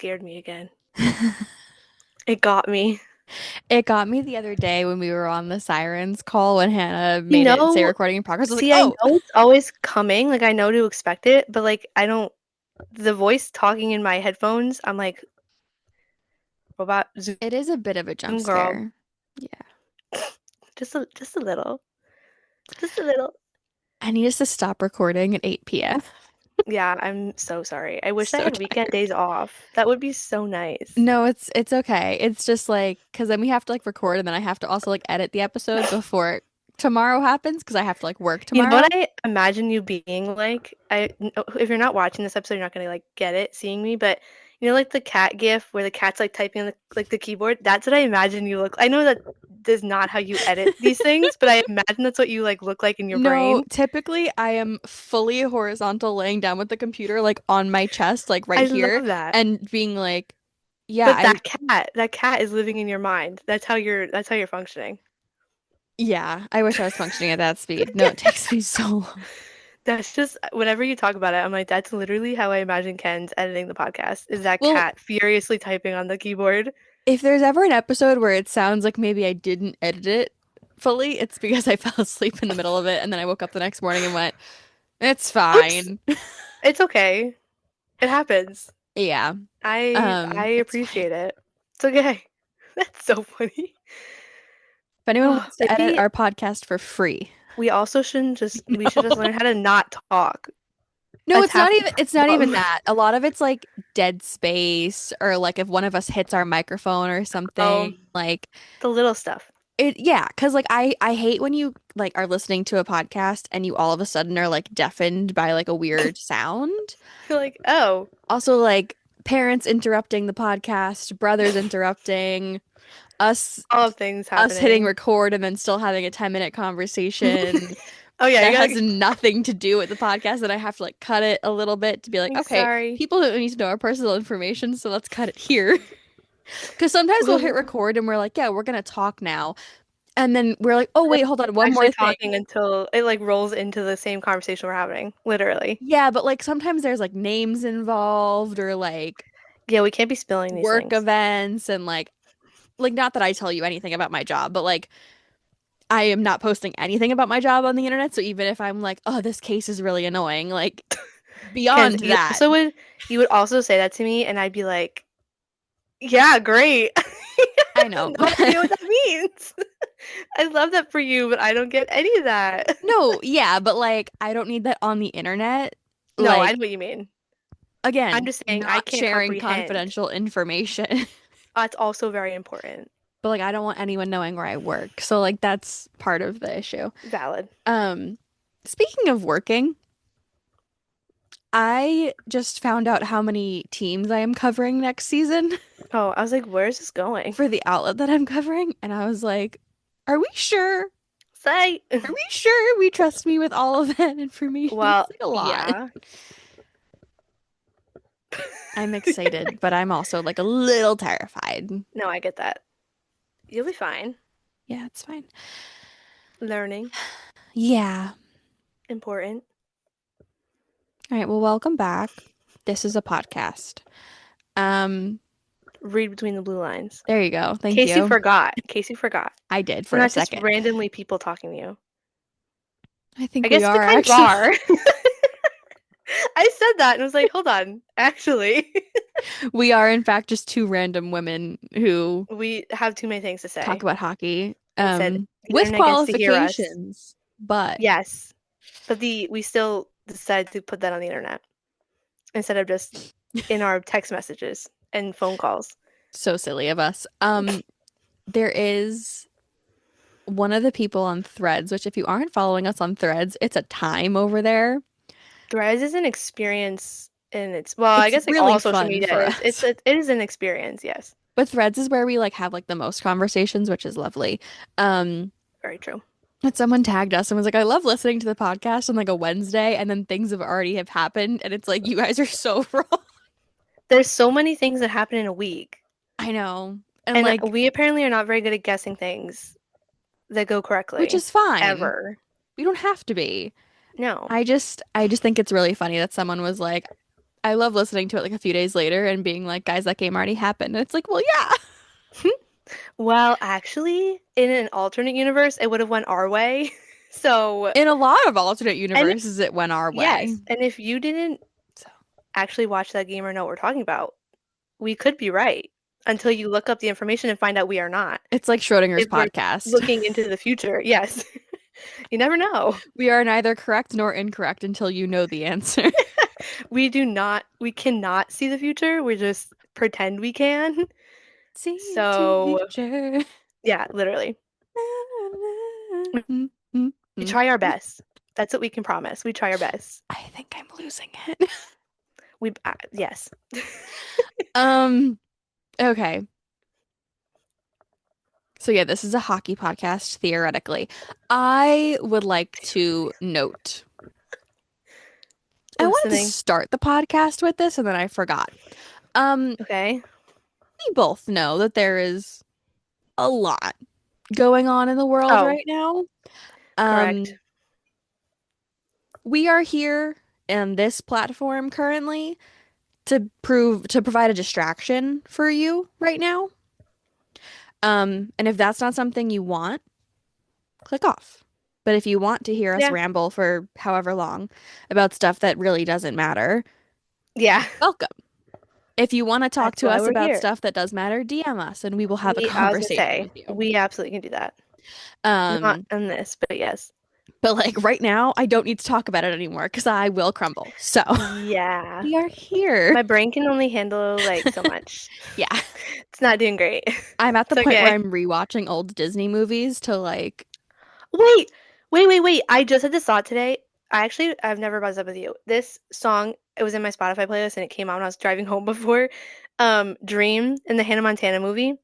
scared me again. It got me. It got me the other day when we were on the Sirens call when Hannah You made it say know, recording in progress. I was like, see, I oh, know it's always coming. Like, I know to expect it, but like, I don't. The voice talking in my headphones, I'm like, robot Zoom it is a bit of a jump girl. scare. Yeah. Just a little. Just a little. I need us to stop recording at 8 p.m. Yeah, I'm so sorry. I wish I So had weekend days tired. off. That would be so nice. No, it's okay. It's just like because then we have to like record and then I have to also like edit the episode before tomorrow happens because I have to like work You know what tomorrow. I imagine you being like? If you're not watching this episode, you're not gonna like get it, seeing me, but you know, like the cat gif where the cat's like typing on the keyboard. That's what I imagine you look. I know that is not how you edit these things, but I imagine that's what you like look like in your No, brain. typically I am fully horizontal laying down with the computer like on my chest, like right I here, love that. and being like, yeah, But that cat is living in your mind. That's how you're functioning. I wish I was functioning at that speed. No, it takes me so long. That's just whenever you talk about it, I'm like, that's literally how I imagine Ken's editing the podcast. Is that Well, cat furiously typing on the keyboard? if there's ever an episode where it sounds like maybe I didn't edit it fully, it's because I fell asleep in the middle of it and then I woke up the next morning and went, it's Oops. fine. It's okay. It happens. Yeah. I It's fine. appreciate it. It's okay. That's so funny. If anyone wants to edit Maybe our podcast for free. we should No. just learn how to not talk. No, That's half the it's not even problem. that. A lot of it's like dead space or like if one of us hits our microphone or Oh, something. Like the little stuff. it yeah, 'cause like I hate when you like are listening to a podcast and you all of a sudden are like deafened by like a weird sound. You're like, oh, Also like parents interrupting the podcast, brothers interrupting, us all things us hitting happening. record and then still having a 10-minute conversation Oh yeah, you that gotta. has nothing to do with the podcast and I have to like cut it a little bit to be like, Like, okay, sorry. people don't need to know our personal information, so let's cut it here. Because sometimes we'll hit record and we're like, yeah, we're gonna talk now. And then we're like, oh wait, hold on, one Actually more thing. talking until it like rolls into the same conversation we're having, literally. Yeah, but like sometimes there's like names involved or like Yeah, we can't be spilling these work things. events and like not that I tell you anything about my job, but like I am not posting anything about my job on the internet. So even if I'm like, oh, this case is really annoying, like Ken's, beyond that, you would also say that to me, and I'd be like, yeah, great. I I know. have no idea what that means. I love that for you, but I don't get any of that. No, yeah, but like I don't need that on the internet. No, I Like know what you mean. I'm again, just saying I not can't sharing comprehend. confidential information. That's also very important. But like I don't want anyone knowing where I work. So like that's part of the issue. Valid. Um, speaking of working, I just found out how many teams I am covering next season Oh, I was like, where is this going? for the outlet that I'm covering, and I was like, are we sure? Say. Are we sure we trust me with all of that information? Well, It's like a lot. yeah. I'm excited, but I'm also like a little terrified. No, I get that. You'll be fine. Yeah, it's fine. Learning, Yeah. important. All right, well, welcome back. This is a podcast. Um, Read between the blue lines. there you go. In Thank case you you. forgot. In case you forgot. I did We're for a not just second. randomly people talking to you. I I think we guess we are kind of actually. are. I said that and was like, hold on. Actually, We are, in fact, just two random women who we have too many things to talk say. about hockey, And said the with internet gets to hear us. qualifications. But Yes. But we still decided to put that on the internet instead of just in our text messages and phone calls. so silly of us. There is one of the people on Threads, which if you aren't following us on Threads, it's a time over there. Threads is an experience and well, I It's guess like really all social fun media for is. us. It is an experience, yes. But Threads is where we like have like the most conversations, which is lovely. Um, Very true. but someone tagged us and was like, I love listening to the podcast on like a Wednesday, and then things have already have happened, and it's like you guys are so wrong. There's so many things that happen in a week. I know. And And like, we apparently are not very good at guessing things that go which correctly. is fine. Ever. We don't have to be. No. I just think it's really funny that someone was like, I love listening to it like a few days later and being like, guys, that game already happened. And it's like, well, yeah. Well, actually, in an alternate universe, it would have went our way. So, In a lot of alternate and if, universes, it went our way. yes, and if you didn't So actually watch that game or know what we're talking about, we could be right until you look up the information and find out we are not. it's like Schrodinger's If we're podcast. looking into the future, yes. You never know. We are neither correct nor incorrect until you know the answer. We cannot see the future. We just pretend we can. See into the So, future. yeah, literally. We try our best. That's what we can promise. We try our best. I think I'm losing it. Yes. Um, okay. So yeah, this is a hockey podcast theoretically. I would like to note I wanted to Listening. start the podcast with this and then I forgot. Okay. We both know that there is a lot going on in the world Oh, right now. correct. Um, we are here in this platform currently to provide a distraction for you right now. And if that's not something you want, click off. But if you want to hear us Yeah. ramble for however long about stuff that really doesn't matter, Yeah. welcome. If you want to talk That's to why us we're about here. stuff that does matter, DM us and we will have a I was gonna conversation say, with you. we absolutely can do that. Not Um, in this, but yes. but like right now, I don't need to talk about it anymore because I will crumble. So Yeah. we are here. My brain can only handle like so much. Yeah. It's not doing great. I'm at the It's point where okay. I'm rewatching old Disney movies to like, Wait, wait. I just had this thought today. I've never brought this up with you. This song, it was in my Spotify playlist and it came out when I was driving home before. Dream in the Hannah Montana movie.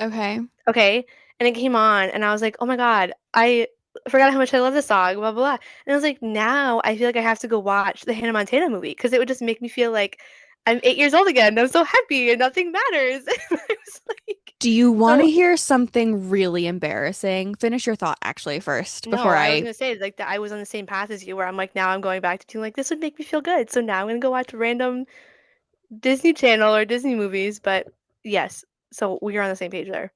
okay, Okay. And it came on and I was like, oh my God, I forgot how much I love this song, blah, blah, blah. And I was like, now I feel like I have to go watch the Hannah Montana movie because it would just make me feel like I'm 8 years old again. I'm so happy and nothing matters. And I was like, do you want to so hear something really embarrassing? Finish your thought actually first no, before I was I. gonna say like that I was on the same path as you where I'm like now I'm going back to being like this would make me feel good. So now I'm gonna go watch random Disney Channel or Disney movies. But yes, so we are on the same page there.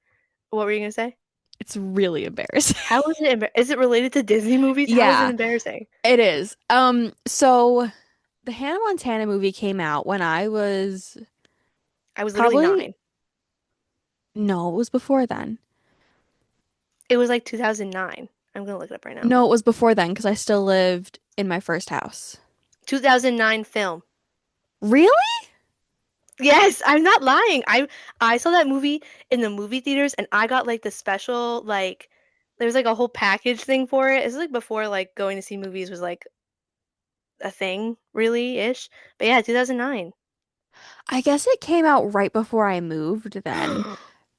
What were you gonna say? It's really embarrassing. How is it? Is it related to Disney movies? How is it Yeah, embarrassing? it is. So the Hannah Montana movie came out when I was I was literally probably, 9. no, it was before then. It was like 2009. I'm gonna look it up right now. No, it was before then because I still lived in my first house. 2009 film. Really? Yes, I'm not lying. I saw that movie in the movie theaters and I got like the special like there was like a whole package thing for it. It's like before like going to see movies was like a thing really ish. But yeah, 2009. I guess it came out right before I moved then.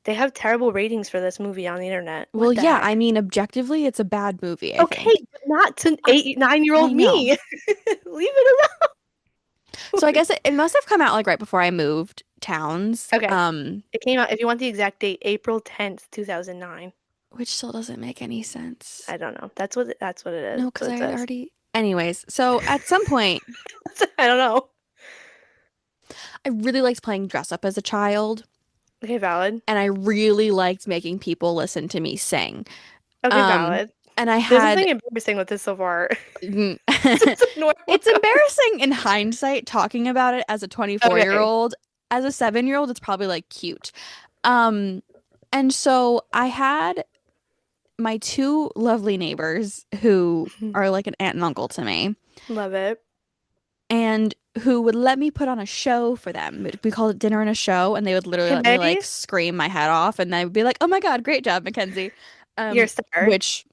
They have terrible ratings for this movie on the internet. Well, What the yeah, heck? I mean, objectively, it's a bad movie, I Okay, think. but not to I 8, 9 year I old know. me. Leave it So I alone. guess it must have come out like right before I moved towns, Okay. It came out, if you want the exact date, April 10th, 2009. which still doesn't make any sense. I don't know. That's what it is. No, That's because what it I says. already. Anyways, so at some point, I don't know. I really liked playing dress up as a child, Okay, valid. and I really liked making people listen to me sing. Okay, Um, valid. and I There's had nothing embarrassing with this so far. Mm. It's just a normal It's go. embarrassing in hindsight talking about it as a 24-year-old Okay. old. As a 7-year-old, it's probably like cute. Um, and so I had my two lovely neighbors who are like an aunt and uncle to me Love it. and who would let me put on a show for them. We called it dinner and a show, and they would literally let me Okay. like scream my head off, and I would be like, "Oh my God, great job, Mackenzie." You're a star. Which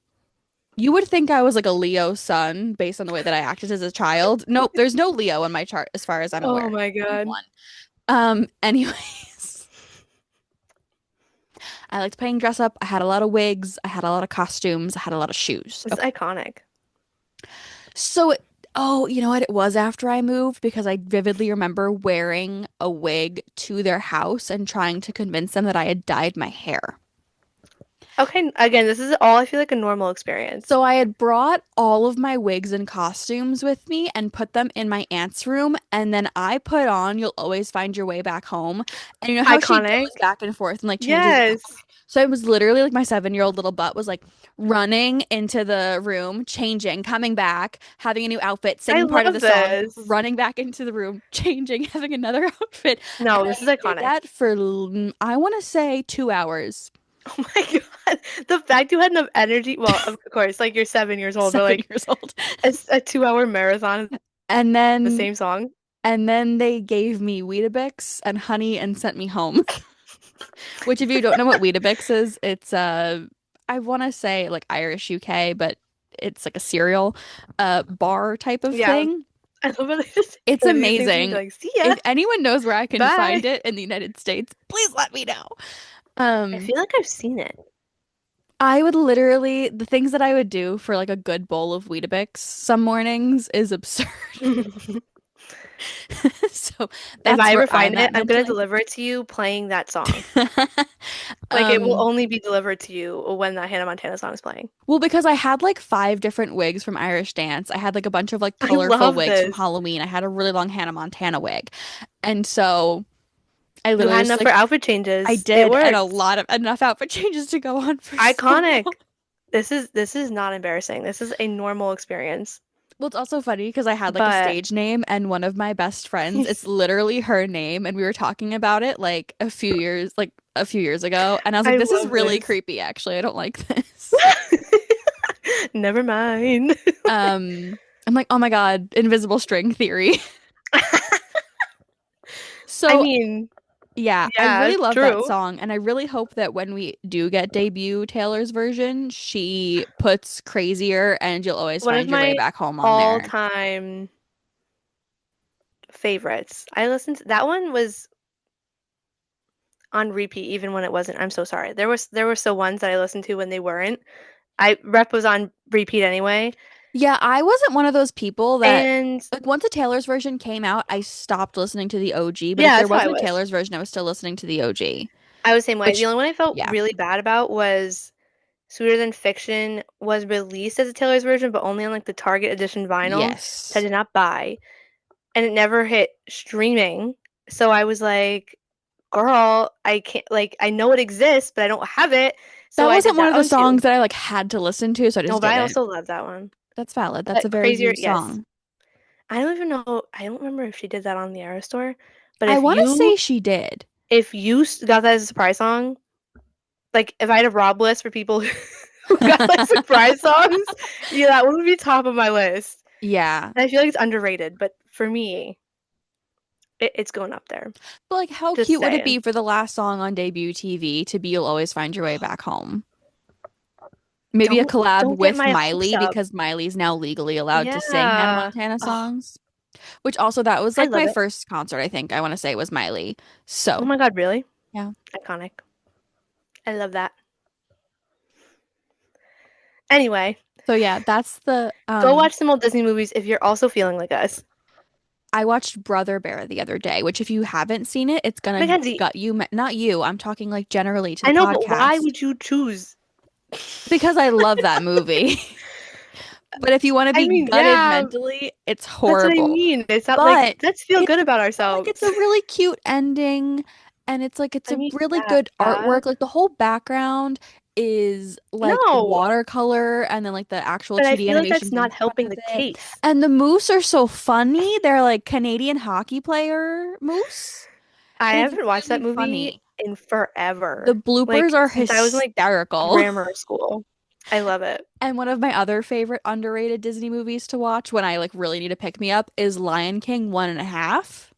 you would think I was like a Leo sun based on the way that I acted as a child. Nope, there's no Leo in my chart as far as I'm Oh aware. my God. One. Anyways, I liked playing dress up. I had a lot of wigs, I had a lot of costumes, I had a lot of shoes. It's Okay. iconic. So oh, you know what? It was after I moved because I vividly remember wearing a wig to their house and trying to convince them that I had dyed my hair. Okay, again, this is all I feel like a normal experience. So I had brought all of my wigs and costumes with me and put them in my aunt's room, and then I put on You'll Always Find Your Way Back Home. And you know how she Iconic. goes back and forth and like changes the outfit. Yes. So I was literally like my 7-year-old little butt was like running into the room, changing, coming back, having a new outfit, I singing part of love the song, this. running back into the room, changing, having another outfit. And No, I this is did iconic. that for I want to say 2 hours. Oh my God. The fact you had enough energy, well, of course, like you're 7 years old, but Seven like years old. a 2 hour marathon of And the then same song. And then they gave me Weetabix and honey and sent me home. Which, if you don't know what Weetabix is, it's I want to say like Irish UK, but it's like a cereal bar type of Yeah. thing. I love how they just It's hand you these things and you're amazing. like, see ya. If anyone knows where I can Bye. find it in the United States, please let me know. I Um, feel like I've seen it. I would literally the things that I would do for like a good bowl of Weetabix some mornings is absurd. If So that's I where ever I'm find it, at I'm gonna mentally. deliver it to you playing that song. Like it will Um, only be delivered to you when that Hannah Montana song is playing. Well, because I had like 5 different wigs from Irish Dance. I had like a bunch of like I colorful love wigs from this. Halloween. I had a really long Hannah Montana wig. And so I You literally had just enough for like outfit I changes. It did and a worked. lot of enough outfit changes to go on for so Iconic. long. This is not embarrassing. This is a normal experience. Well, it's also funny because I had like a But stage name and one of my best friends, it's literally her name and we were talking about it like a few years ago and I was like I this is love really this. creepy actually. I don't like this. Never mind. I'm like, "Oh my God, invisible string theory." I So mean, yeah, I yeah, really love that true. song, and I really hope that when we do get debut Taylor's version, she puts Crazier and You'll Always One of Find Your Way my back home on there. all-time favorites. I listened to that one was on repeat even when it wasn't. I'm so sorry. There were still ones that I listened to when they weren't. I Rep was on repeat anyway. Yeah, I wasn't one of those people that, And like, once a Taylor's version came out, I stopped listening to the OG, but if yeah, there that's how I wasn't a was. Taylor's version, I was still listening to the OG, I was the same way. The which, only one I felt yeah. really bad about was Sweeter Than Fiction was released as a Taylor's version, but only on like the Target edition vinyl, which I Yes. did not buy. And it never hit streaming. So I was like, girl, I can't, like, I know it exists, but I don't have it. So That I wasn't did one that of the one songs too. that I, like, had to listen to, so I No, just but I didn't. also love that one. That's valid. That's a But very Crazier, you yes. song. I don't even know. I don't remember if she did that on the Eras Store. But I if want to you say she did. if you got that as a surprise song, like if I had a Rob list for people who got like surprise songs, yeah, that one would be top of my list. Yeah. And I feel like it's underrated, but for me, it's going up there. But like, how Just cute would it saying. be for the last song on debut TV to be You'll Always Find Your Way Back Home? Maybe a collab Don't get with my hopes Miley up. because Miley's now legally allowed to sing Hannah Yeah. Montana Oh, songs. Which also, that was I like love my it. first concert, I think. I want to say was Miley. Oh So, my God, really? yeah. Iconic. I love that. Anyway, So, yeah, that's the, go watch some old Disney movies if you're also feeling like us. I watched Brother Bear the other day, which if you haven't seen it, it's gonna Mackenzie, gut you. Not you, I'm talking like generally to the I know, but why podcast would you choose? because I love that movie. But if you want to I be mean, gutted yeah, mentally, it's that's what I horrible. mean. It's not like But let's feel it's good about like it's ourselves. a really cute ending and it's I a mean, really good yeah. artwork. Like the whole background is like No, watercolor and then like the actual but I 2D feel like that's animations in not front helping of the it. case. And the moose are so funny. They're like Canadian hockey player moose. I And it's haven't watched that really movie funny. in The forever. bloopers Like are since I was in like hysterical. grammar school. I love it. And one of my other favorite underrated Disney movies to watch when I like really need to pick me up is Lion King 1.5.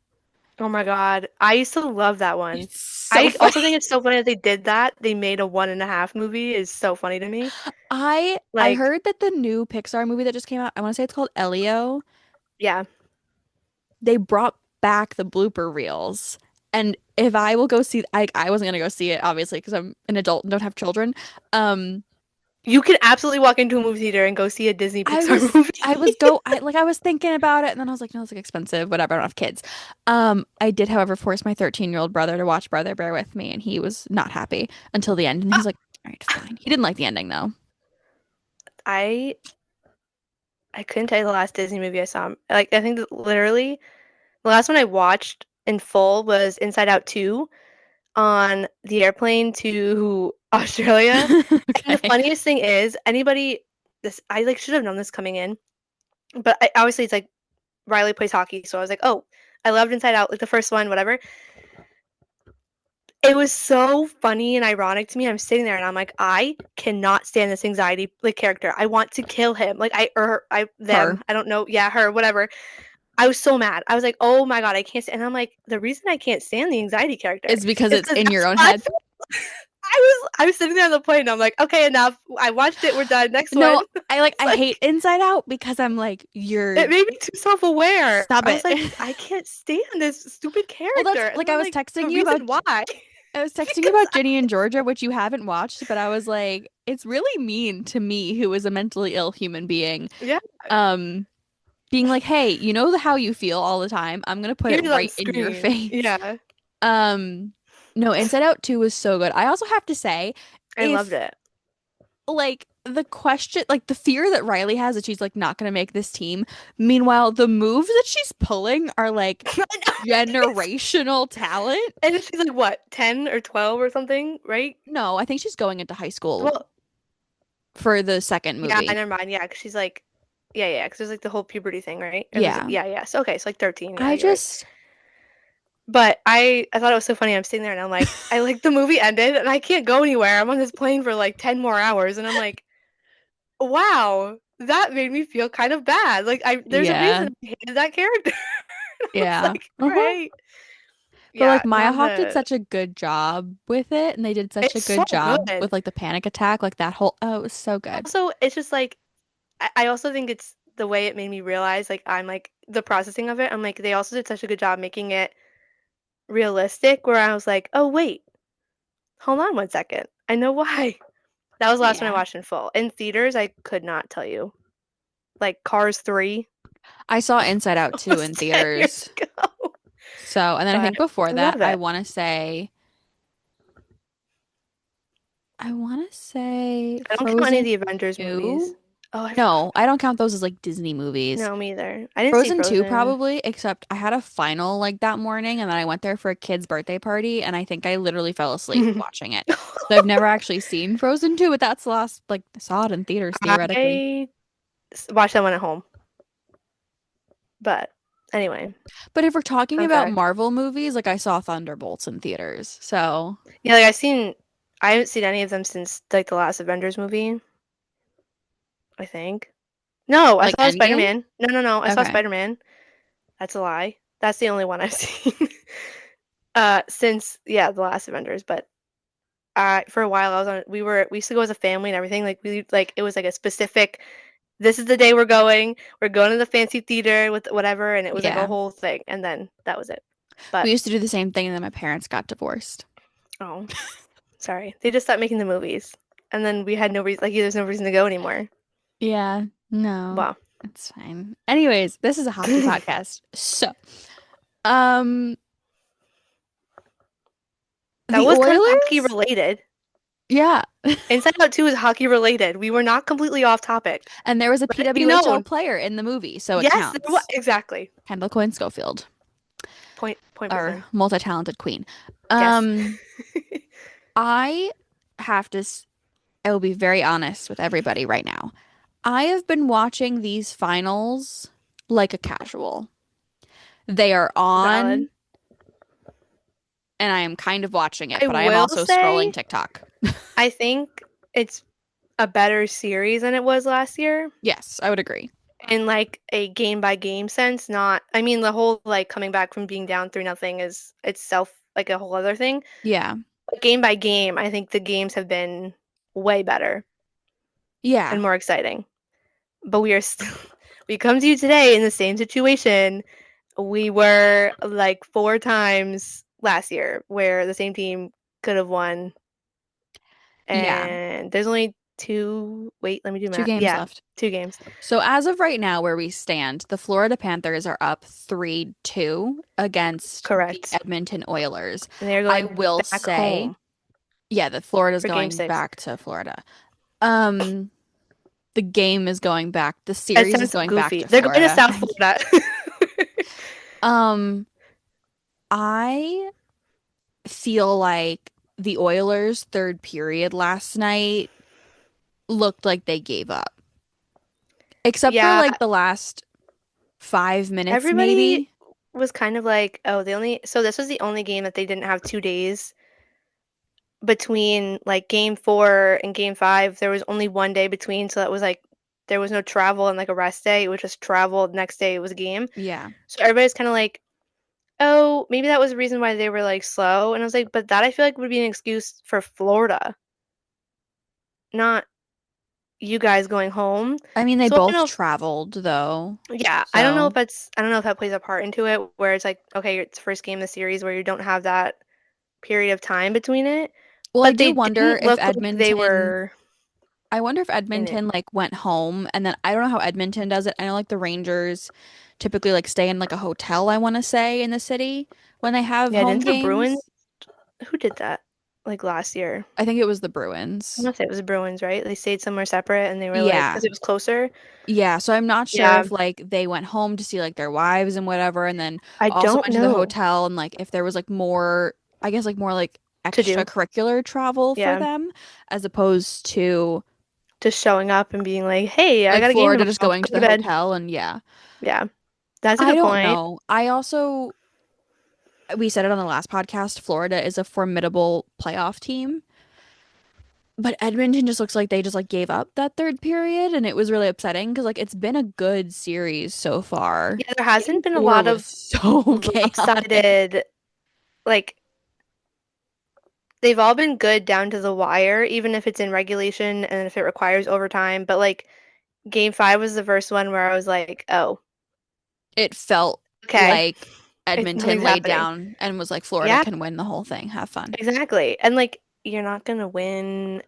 Oh my God. I used to love that one. It's so I funny. also think it's so funny that they did that. They made a 1.5 movie is so funny to me. I Like, heard that the new Pixar movie that just came out, I want to say it's called Elio, yeah. they brought back the blooper reels. And if I will go see I wasn't gonna go see it obviously because I'm an adult and don't have children. Um You can absolutely walk into a movie theater and go see a Disney Pixar I movie. was go I like I was thinking about it and then I was like no it's like expensive whatever I don't have kids. I did however force my 13-year-old brother to watch Brother Bear with me and he was not happy until the end and he's like right, fine. He didn't like the ending though. I I couldn't tell you the last Disney movie I saw. Like I think that literally the last one I watched in full was Inside Out 2 on the airplane to Australia. And the Okay. funniest thing is anybody this I like should have known this coming in, but obviously it's like Riley plays hockey, so I was like, "Oh, I loved Inside Out, like the first one, whatever." It was so funny and ironic to me. I'm sitting there and I'm like, I cannot stand this anxiety like character. I want to kill him. Like I them. Her I don't know. Yeah, her, whatever. I was so mad. I was like, oh my God, I can't stand. And I'm like, the reason I can't stand the anxiety character is because is it's because in your that's own what I head. feel. I was sitting there on the plane and I'm like, okay, enough. I watched it. We're done. Next one. No, I like It's I hate like Inside Out because I'm like, it you're made me too self-aware. stop I was it. like, I can't stand this stupid Well, that's character. And like then I'm like, the reason why. I was texting you Because about Ginny and Georgia, which you haven't watched, but I was like, it's really mean to me, who is a mentally ill human being. yeah, Um, being like, hey, you know how you feel all the time. I'm gonna put it here's on right in your screen. face. Yeah, Um, no, Inside Out 2 was so good. I also have to say, I loved if it. like the question, like the fear that Riley has that she's like not gonna make this team. Meanwhile, the moves that she's pulling are like generational talent. And she's like, what, 10 or 12 or something, right? No, I think she's going into high school Well, for the second yeah, movie. never mind. Yeah, because she's like, yeah, because there's like the whole puberty thing, right? Or there's, Yeah. yeah. So, okay, so like 13. Yeah, I you're right. just, But I thought it was so funny. I'm sitting there and I'm like, I like the movie ended and I can't go anywhere. I'm on this plane for like 10 more hours. And I'm like, wow, that made me feel kind of bad. Like, there's a yeah, reason I hated that character. I was yeah. like, all Uh-huh. right. But like Yeah, Maya not Hawke did the. such a good job with it, and they did such a It's so good job good. with like the panic attack, like that whole, oh, it was so good. Also, it's just like, I also think it's the way it made me realize, like, I'm like, the processing of it. I'm like, they also did such a good job making it realistic where I was like, oh, wait, hold on one second. I know why. That was the last one I Yeah. watched in full. In theaters, I could not tell you. Like Cars 3 I saw Inside Out 2 in almost 10 years theaters. ago. So, and then I But think before I that, love it. I want to say I don't count any of Frozen the Avengers movies. 2. Oh, I forgot. No, I don't count those as like Disney movies. No, me either. I didn't see Frozen 2 Frozen. probably, except I had a final like that morning and then I went there for a kid's birthday party and I think I literally fell asleep watching it. So I've never actually seen Frozen 2, but that's the last like I saw it in theaters theoretically. I watched that one at home. But anyway, But if we're talking fun about fact. Marvel movies, like I saw Thunderbolts in theaters. So, Yeah, like I haven't seen any of them since like the last Avengers movie, I think. No, I like saw Endgame? Spider-Man. No, I saw Okay. Spider-Man. That's a lie. That's the only one I've seen. Since yeah, the last Avengers, but for a while I was on we used to go as a family and everything. Like we like it was like a specific this is the day we're going to the fancy theater with whatever, and it was like a Yeah. whole thing, and then that was it. But We used to do the same thing and then my parents got divorced. oh, sorry. They just stopped making the movies. And then we had no reason like there's no reason to go anymore. Yeah, no, Wow. it's fine. Anyways, this is a hockey podcast. So, um, That the was kind of hockey Oilers? related. Yeah. Inside Out 2 is hockey related. We were not completely off topic. And there was a Let it be PWHL known. player in the movie, so it Yes, counts. exactly. Kendall Coyne Schofield, Point our proven. multi-talented queen. Yes. Um, I have to, I will be very honest with everybody right now. I have been watching these finals like a casual. They are Valid. on, and I am kind of watching it, I but I am will also scrolling say, TikTok. I think it's a better series than it was last year Yes, I would agree. in like a game by game sense. Not, I mean, the whole like coming back from being down 3-0 is itself like a whole other thing. Yeah. But game by game, I think the games have been way better Yeah. and more exciting. But we are still, we come to you today in the same situation we were like 4 times last year where the same team could have won. Yeah. And there's only two. Wait, let me do Two math. games Yeah, left. 2 games. So as of right now, where we stand, the Florida Panthers are up 3-2 against the Correct. Edmonton Oilers. And they're I going will back say home. Yeah, that Florida's for game going 6. back to Florida. Um, the game is going back. The It series is sounds so going back goofy. to They're going to Florida. South Florida. Um, I feel like the Oilers' third period last night looked like they gave up. Except for Yeah, like the last 5 minutes, everybody maybe. was kind of like, oh, so this was the only game that they didn't have 2 days between like game 4 and game 5. There was only one day between, so that was like there was no travel and like a rest day. It was just travel. The next day it was a game. Yeah. So everybody's kind of like, oh, maybe that was the reason why they were like slow. And I was like, but that I feel like would be an excuse for Florida, not you guys going home. I mean, they So I don't both know if, traveled though. yeah, So, I don't know if that plays a part into it where it's like, okay, it's the first game of the series where you don't have that period of time between it. well, I But do they wonder didn't if look like they Edmonton, were I wonder if in it. Edmonton like went home and then I don't know how Edmonton does it. I know like the Rangers typically like stay in like a hotel, I want to say, in the city when they have Yeah, home didn't the Bruins, games. who did that? Like last year. I think it was the I Bruins. want to say it was the Bruins, right? They stayed somewhere separate and they were like, Yeah. because it was closer. Yeah, so I'm not sure Yeah, if like they went home to see like their wives and whatever and then I also don't went to the know hotel and like if there was like more, I guess like more like to do. extracurricular travel for Yeah, them as opposed to just showing up and being like, hey, I like got a game Florida tomorrow. just going to Go the to bed. hotel and yeah. Yeah, that's a I good don't point. know. I also we said it on the last podcast, Florida is a formidable playoff team. But Edmonton just looks like they just like gave up that third period and it was really upsetting because like it's been a good series so far. Yeah, there hasn't Game been a four lot was of so chaotic. lopsided, like, they've all been good down to the wire, even if it's in regulation and if it requires overtime. But like, game 5 was the first one where I was like, oh, It felt okay, like nothing's Edmonton laid happening. down and was like Florida Yeah, can win the whole thing. Have fun. exactly. And like, you're not gonna win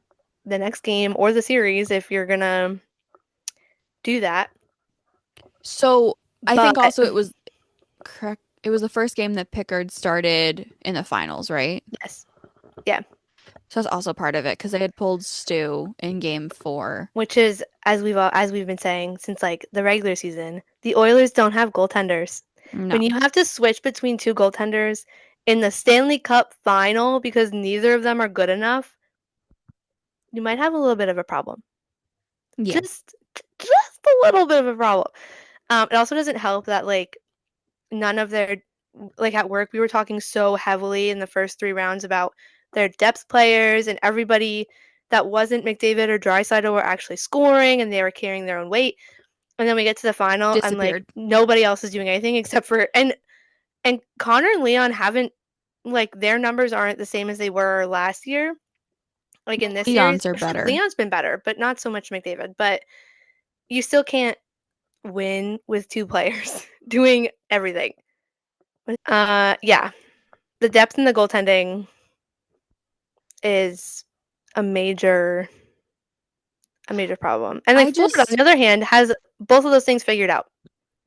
the next game or the series if you're gonna do that. So I think But also it was correct. It was the first game that Pickard started in the finals, right? yes, yeah. So that's also part of it because they had pulled Stu in game four. Which is, as we've been saying since like the regular season, the Oilers don't have goaltenders. No. When you have to switch between two goaltenders in the Stanley Cup final because neither of them are good enough, you might have a little bit of a problem. Yeah. Just a little bit of a problem. It also doesn't help that like none of their like at work we were talking so heavily in the first 3 rounds about their depth players and everybody that wasn't McDavid or Draisaitl were actually scoring and they were carrying their own weight. And then we get to the final and like Disappeared. nobody else is doing anything except for and Connor and Leon haven't like their numbers aren't the same as they were last year. Like in this series, Leons are sure, better. Leon's been better, but not so much McDavid. But you still can't win with two players doing everything. Yeah, the depth in the goaltending is a major problem. And like I Florida, on just the other hand, has both of those things figured out.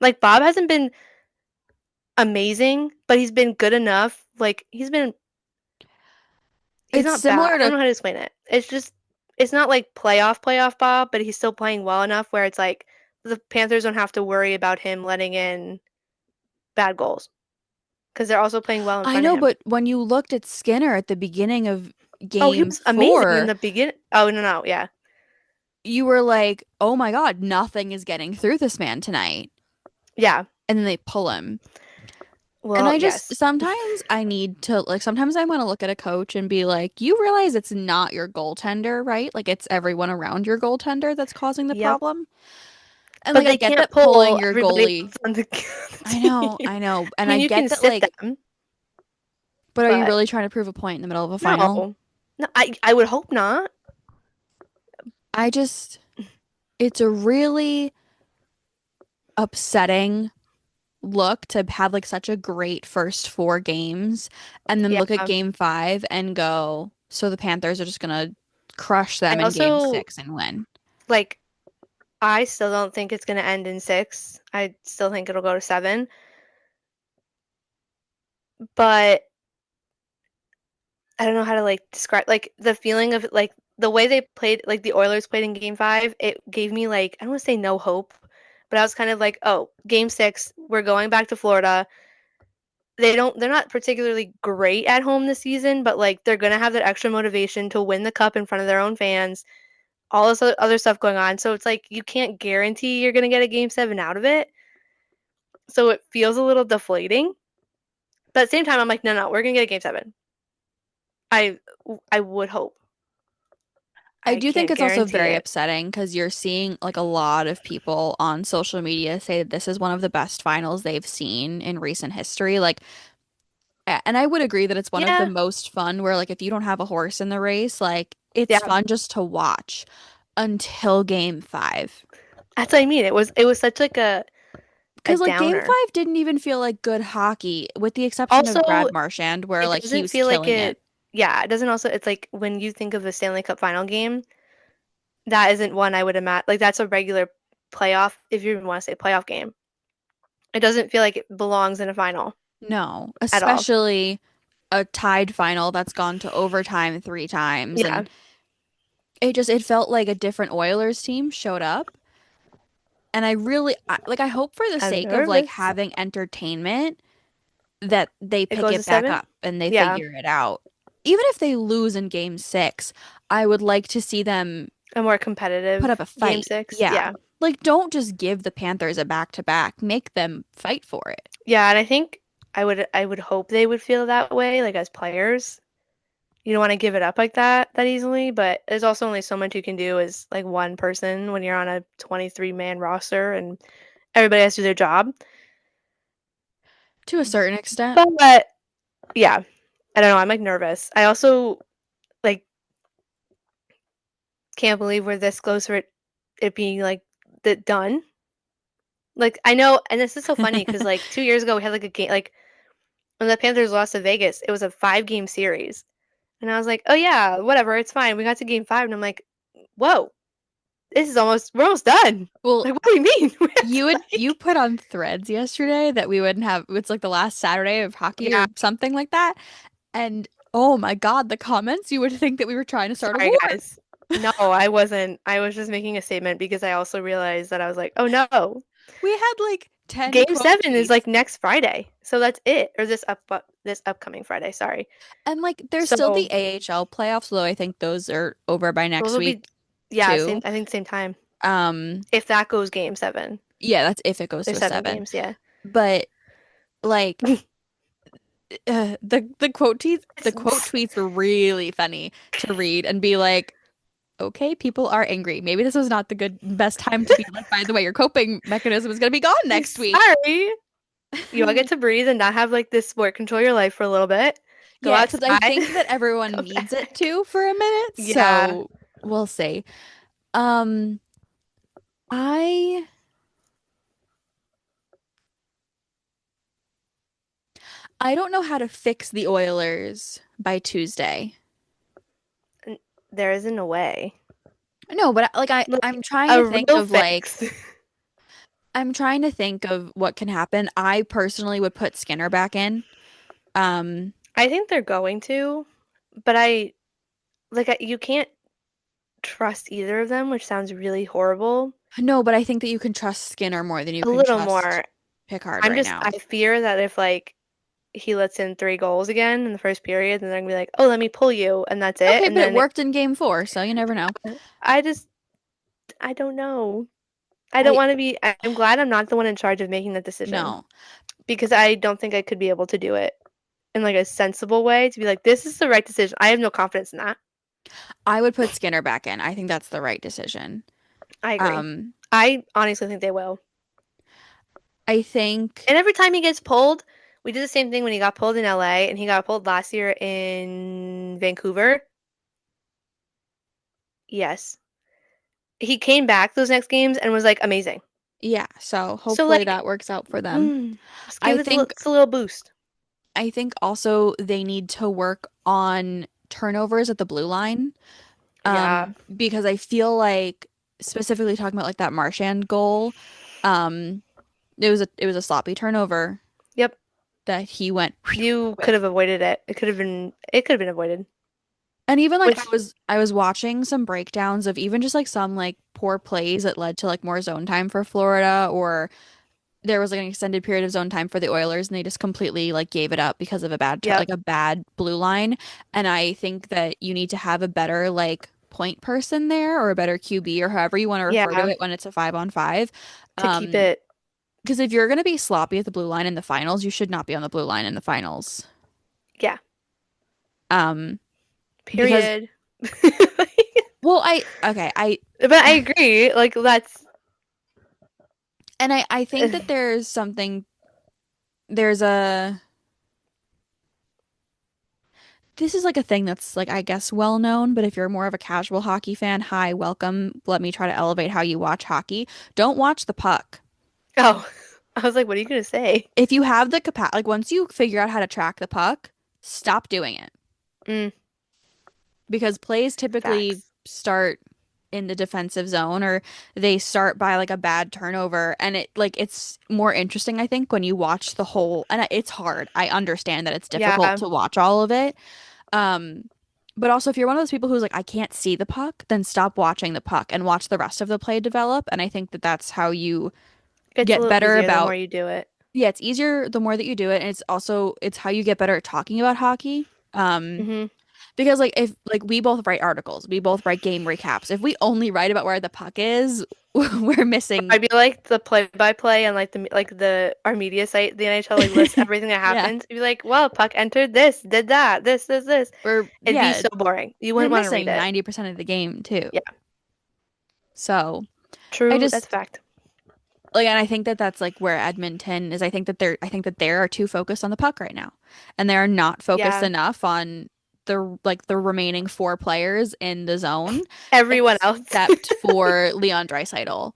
Like Bob hasn't been amazing, but he's been good enough. Like he's it's not bad. similar I don't to know how to explain it. It's just it's not like playoff Bob, but he's still playing well enough where it's like the Panthers don't have to worry about him letting in bad goals because they're also playing well in I front of know, him. but when you looked at Skinner at the beginning of Oh, he game was amazing in four, the beginning. Oh, no, no, yeah. you were like, oh my God, nothing is getting through this man tonight. Yeah. And then they pull him. And Well, I just yes. sometimes I need to like sometimes I want to look at a coach and be like, you realize it's not your goaltender, right? Like it's everyone around your goaltender that's causing the Yep. problem. And But like I they get can't that pulling pull your everybody goalie. else on the, I the team. know, I know. I And I mean, you get can that sit like, them, but are you but really trying to prove a point in the middle of a final? no. No, I would hope not. I just it's a really upsetting look to have like such a great first four games and then Yeah. look at game five and go, so the Panthers are just gonna crush I them in game also six and win. like I still don't think it's going to end in 6. I still think it'll go to 7. But I don't know how to like describe like the feeling of like the way they played like the Oilers played in game 5, it gave me like I don't want to say no hope, but I was kind of like, "Oh, game 6, we're going back to Florida." They're not particularly great at home this season, but like they're going to have that extra motivation to win the cup in front of their own fans. All this other stuff going on. So it's like you can't guarantee you're going to get a game 7 out of it. So it feels a little deflating. But at the same time I'm like, "No, no, we're going to get a game 7." I I would hope. I I do think can't it's also guarantee very it. upsetting because you're seeing like a lot of people on social media say that this is one of the best finals they've seen in recent history. Like, and I would agree that it's one of the Yeah. most fun where like if you don't have a horse in the race, like it's Yeah. fun just to watch until game five. That's what I mean. It was such like a Because like game downer. five didn't even feel like good hockey, with the exception of Also, Brad Marchand, where it like he doesn't was feel like killing it. it yeah, it doesn't also it's like when you think of a Stanley Cup final game, that isn't one I would imagine like that's a regular playoff if you even want to say playoff game. It doesn't feel like it belongs in a final No, at all. especially a tied final that's gone to overtime three times. Yeah. And it felt like a different Oilers team showed up. And I hope for the I'm sake of like nervous. having entertainment that they It pick goes to it back 7? up and they Yeah. figure it out. Even if they lose in game six, I would like to see them A more put up competitive a game fight. 6. Yeah. Yeah. Like, don't just give the Panthers a back-to-back. Make them fight for it. Yeah, and I think I would hope they would feel that way like as players. You don't want to give it up like that easily, but there's also only so much you can do as like one person when you're on a 23-man roster and everybody has to do their job. To a certain extent. But yeah, I don't know. I'm like nervous. I also like can't believe we're this close for it being like done. Like I know, and this is so funny because like 2 years ago we had like a game like when the Panthers lost to Vegas, it was a 5-game series, and I was like, oh yeah, whatever, it's fine. We got to game 5, and I'm like, whoa, we're almost done. Well, Like, what do you mean? We have to, you like, put on Threads yesterday that we wouldn't have, it's like the last Saturday of hockey yeah, or something like that. And oh my God, the comments, you would think that we were trying to start a sorry war. guys. No, I wasn't. I was just making a statement because I also realized that I was like, oh no, We had like 10 game quote 7 is tweets. like next Friday, so that's it, or this upcoming Friday. Sorry. And like there's still the So AHL playoffs, though I think those are over by those next will be, week yeah, same. too. I think same time. Um, If that goes game 7, yeah, that's if it goes to there's a 7 seven. games. Yeah. But like the quote tweets were really funny to read and be like, okay, people are angry. Maybe this was not the best time to be like, by the way, your coping mechanism is gonna be gone Like, next week. sorry. You all get to breathe and not have like this sport control your life for a little bit. Go Yeah, because I outside, think that everyone come needs it back. too for a minute. Yeah. So we'll see. Um, I I don't know how to fix the Oilers by Tuesday. There isn't a way. No, but like Like I'm trying to a think real of like fix. I'm trying to think of what can happen. I personally would put Skinner back in. Um, I think they're going to, but you can't trust either of them, which sounds really horrible. no, but I think that you can trust Skinner more than you A can little trust more. Pickard right I now. fear that if like he lets in 3 goals again in the first period, then they're gonna be like, "Oh, let me pull you," and that's it. Okay, And but it then worked in game four, so you never know. I just I don't know. I don't I want to be. I'm glad I'm not the one in charge of making that decision no. because I don't think I could be able to do it in like a sensible way to be like, this is the right decision. I have no confidence in that. I would put Skinner back in. I think that's the right decision. I agree. Um, I honestly think they will. I think And every time he gets pulled, we did the same thing when he got pulled in LA and he got pulled last year in Vancouver. Yes. He came back those next games and was like amazing. yeah, so So hopefully like, that works out for them. just give I this think a little boost. I think also they need to work on turnovers at the blue line. Yeah. Because I feel like specifically talking about like that Marchand goal, um, it was a sloppy turnover Yep. that he went You could with. have avoided it. It could have been avoided. And even like I which was I was watching some breakdowns of even just like some like poor plays that led to like more zone time for Florida, or there was like an extended period of zone time for the Oilers and they just completely like gave it up because of a yep, like a bad blue line. And I think that you need to have a better like point person there, or a better QB, or however you want to refer to yeah, it when it's a 5-on-5. to keep Um, it, because if you're gonna be sloppy at the blue line in the finals, you should not be on the blue line in the finals. yeah, Um, because period. well, I okay, I But I agree, like that's and I think that there's a this is like a thing that's like I guess well known, but if you're more of a casual hockey fan, hi, welcome. Let me try to elevate how you watch hockey. Don't watch the puck. oh, I was like, what are you gonna say? If you have the capacity, like once you figure out how to track the puck, stop doing it. Mm, Because plays typically facts. start in the defensive zone, or they start by like a bad turnover, and it's more interesting I think when you watch the whole, and it's hard. I understand that it's difficult Yeah, to watch all of it. Um, but also if you're one of those people who's like, I can't see the puck, then stop watching the puck and watch the rest of the play develop. And I think that that's how you it's a get little better easier the more about, you do it. yeah, it's easier the more that you do it. And it's how you get better at talking about hockey. Hmm. Because like if like we both write articles, we both write game recaps. If we only write about where the puck is, we're missing. I'd be like the play-by-play and like the our media site, the NHL like lists everything that Yeah. happens. You'd be like, well, puck entered this, did that, this. It'd be Yeah, so boring. You we're wouldn't want to read missing it. 90% of the game too. Yeah, So I true. That's a just fact. like, and I think that that's like where Edmonton is. I think that they are too focused on the puck right now, and they're not focused Yeah, enough on the remaining four players in the zone, everyone else. except for Leon Draisaitl.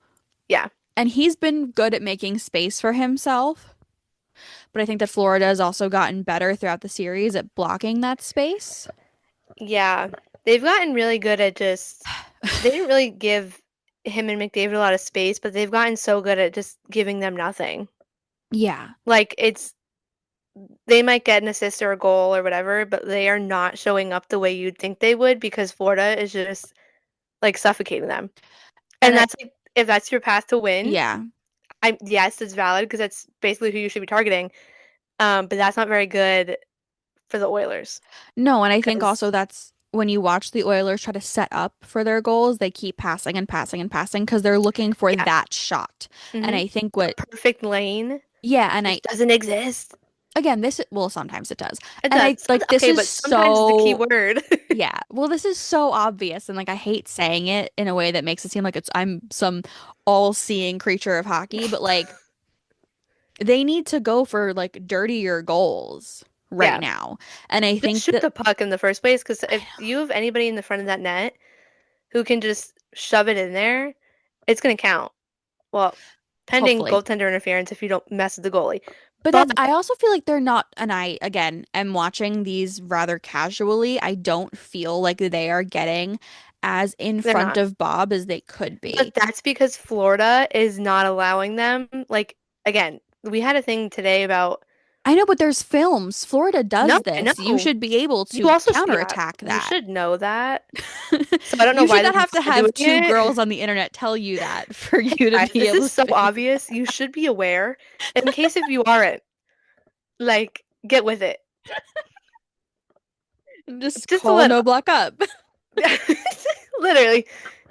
Yeah, And he's been good at making space for himself, but I think that Florida has also gotten better throughout the series at blocking that space. yeah. They've gotten really good at just. They didn't really give him and McDavid a lot of space, but they've gotten so good at just giving them nothing. Yeah. Like it's they might get an assist or a goal or whatever, but they are not showing up the way you'd think they would because Florida is just like suffocating them. And And I that's like if that's your path to win, yeah. I yes, it's valid because that's basically who you should be targeting. But that's not very good for the Oilers No, and I think because also that's when you watch the Oilers try to set up for their goals, they keep passing and passing and passing because they're looking for yeah, that shot. And hmm I think the what, perfect lane yeah, and I, just doesn't exist. again, well, sometimes it does. It And does. I like this Okay, is but sometimes is the key so, word. yeah, well, this is so obvious. And like, I hate saying it in a way that makes it seem like I'm some all-seeing creature of hockey, but like, they need to go for like dirtier goals right Yeah, now. And I just think shoot that the puck in the first place because if you have anybody in the front of that net who can just shove it in there, it's gonna count. Well, pending hopefully. goaltender interference if you don't mess with the goalie. But But I also feel like they're not, and I, again, am watching these rather casually. I don't feel like they are getting as in they're front not. of Bob as they could But be. that's because Florida is not allowing them. Like, again, we had a thing today about I know, but there's films. Florida no, does I this. You know. should be able You to also, yeah, counterattack you that. should know that. So I don't know You why should they're not have to not doing have two it. girls on the internet tell you that for Hey you to guys, be this able is to so figure it obvious. You should be aware. In case if you aren't, like, get with it. out. Just Just a call little. no block up. Literally.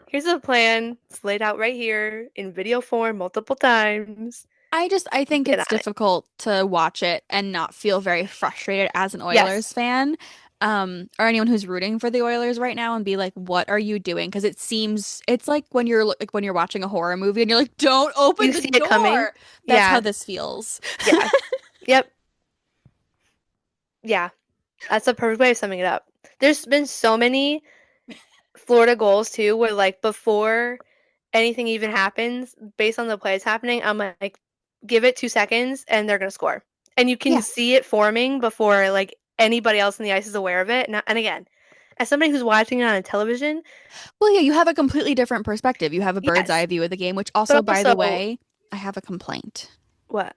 Here's a plan. It's laid out right here in video form multiple times. I think Get it's on it. difficult to watch it and not feel very frustrated as an Oilers Yes. fan, or anyone who's rooting for the Oilers right now and be like, what are you doing? Because it's like when you're watching a horror movie and you're like, don't open You the see it coming. door. That's how Yeah. this feels. Yeah. Yep. Yeah. That's a perfect way of summing it up. There's been so many Florida goals too, where like before anything even happens, based on the plays happening, I'm like, give it 2 seconds and they're gonna score. And you can Yeah. see it forming before like anybody else in the ice is aware of it. And again, as somebody who's watching it on a television, Well, yeah, you have a completely different perspective. You have a bird's yes. eye view of the game, which But also, by also the way, I have a complaint. what?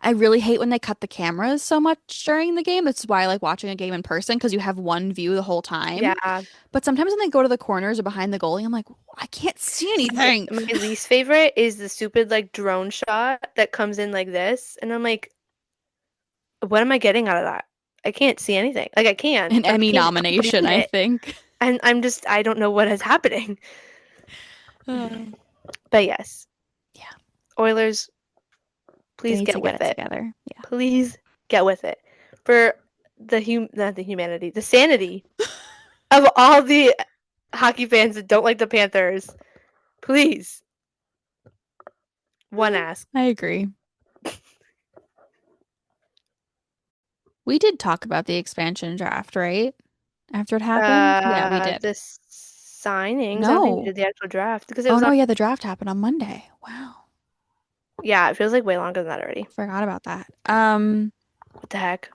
I really hate when they cut the cameras so much during the game. That's why I like watching a game in person because you have one view the whole time. Yeah. But sometimes when they go to the corners or behind the goalie, I'm like, I can't see My anything. my least favorite is the stupid like drone shot that comes in like this, and I'm like, what am I getting out of that? I can't see anything. Like I can, An but I Emmy can't nomination, comprehend I it. think. And I don't know what is happening. Uh, But yes, yeah, Oilers, they please need to get get with it it. together. Yeah. Please get with it. For not the humanity, the sanity of all the hockey fans that don't like the Panthers, please, one ask. I agree. We did talk about the expansion draft, right? After it happened? Yeah, we did. The signings. I don't think we No. did the actual draft because it Oh was no, on. yeah, the draft happened on Monday. Wow. Yeah, it feels like way longer than that already. Forgot about that. What the heck?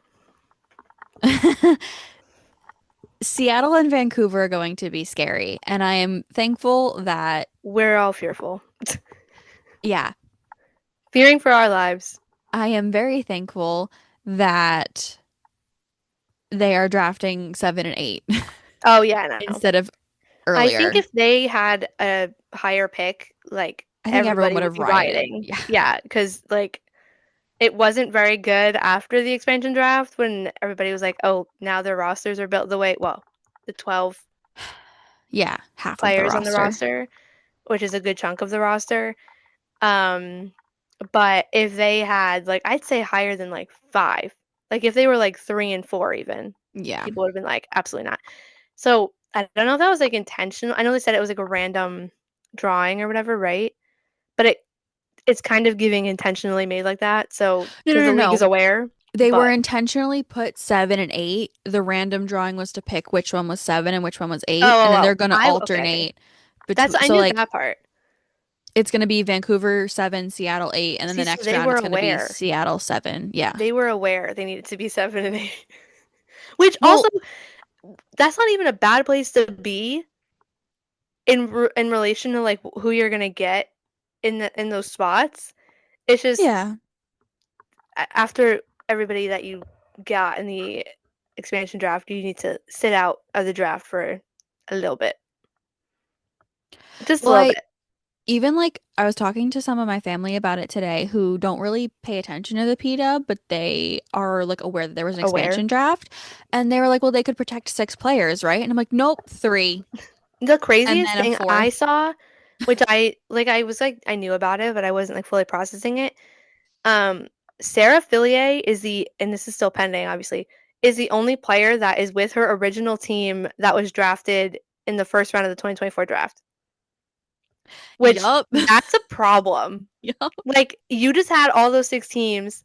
Seattle and Vancouver are going to be scary, and I am thankful that, We're all fearful, yeah, fearing for our lives. I am very thankful that they are drafting 7 and 8 Oh yeah, I know. instead of I think earlier. if they had a higher pick, like I think everyone everybody would would have be rioted. rioting. Yeah. Yeah, because like it wasn't very good after the expansion draft when everybody was like, "Oh, now their rosters are built the way." Well, the 12 Yeah, half of the players on the roster. roster, which is a good chunk of the roster. Um, but if they had like I'd say higher than like 5. Like if they were like 3 and 4 even, Yeah. people would have been like, absolutely not. So, I don't know if that was like intentional. I know they said it was like a random drawing or whatever, right? But it's kind of giving intentionally made like that. So, No, because no, the no, league is no. aware, They but were intentionally put 7 and 8. The random drawing was to pick which one was 7 and which one was 8, and then they're going to I okay, okay. alternate That's between. I So knew like that part. it's going to be Vancouver 7, Seattle 8, and then See, the so next they round were it's going to be aware. Seattle 7. Yeah. They were aware they needed to be 7 and 8. Which also Well, that's not even a bad place to be in relation to like who you're gonna get in those spots. It's just yeah. after everybody that you got in the expansion draft, you need to sit out of the draft for a little bit, just a Well, little I bit. even like I was talking to some of my family about it today who don't really pay attention to the PW, but they are like aware that there was an Aware. expansion draft, and they were like, "Well, they could protect 6 players, right?" And I'm like, "Nope, 3, The and craziest then a thing I fourth." saw, which I was like I knew about it, but I wasn't like fully processing it. Um, Sarah Fillier is the and this is still pending, obviously, is the only player that is with her original team that was drafted in the first round of the 2024 draft. Which Yup. that's a problem. Yup. Like you just had all those 6 teams,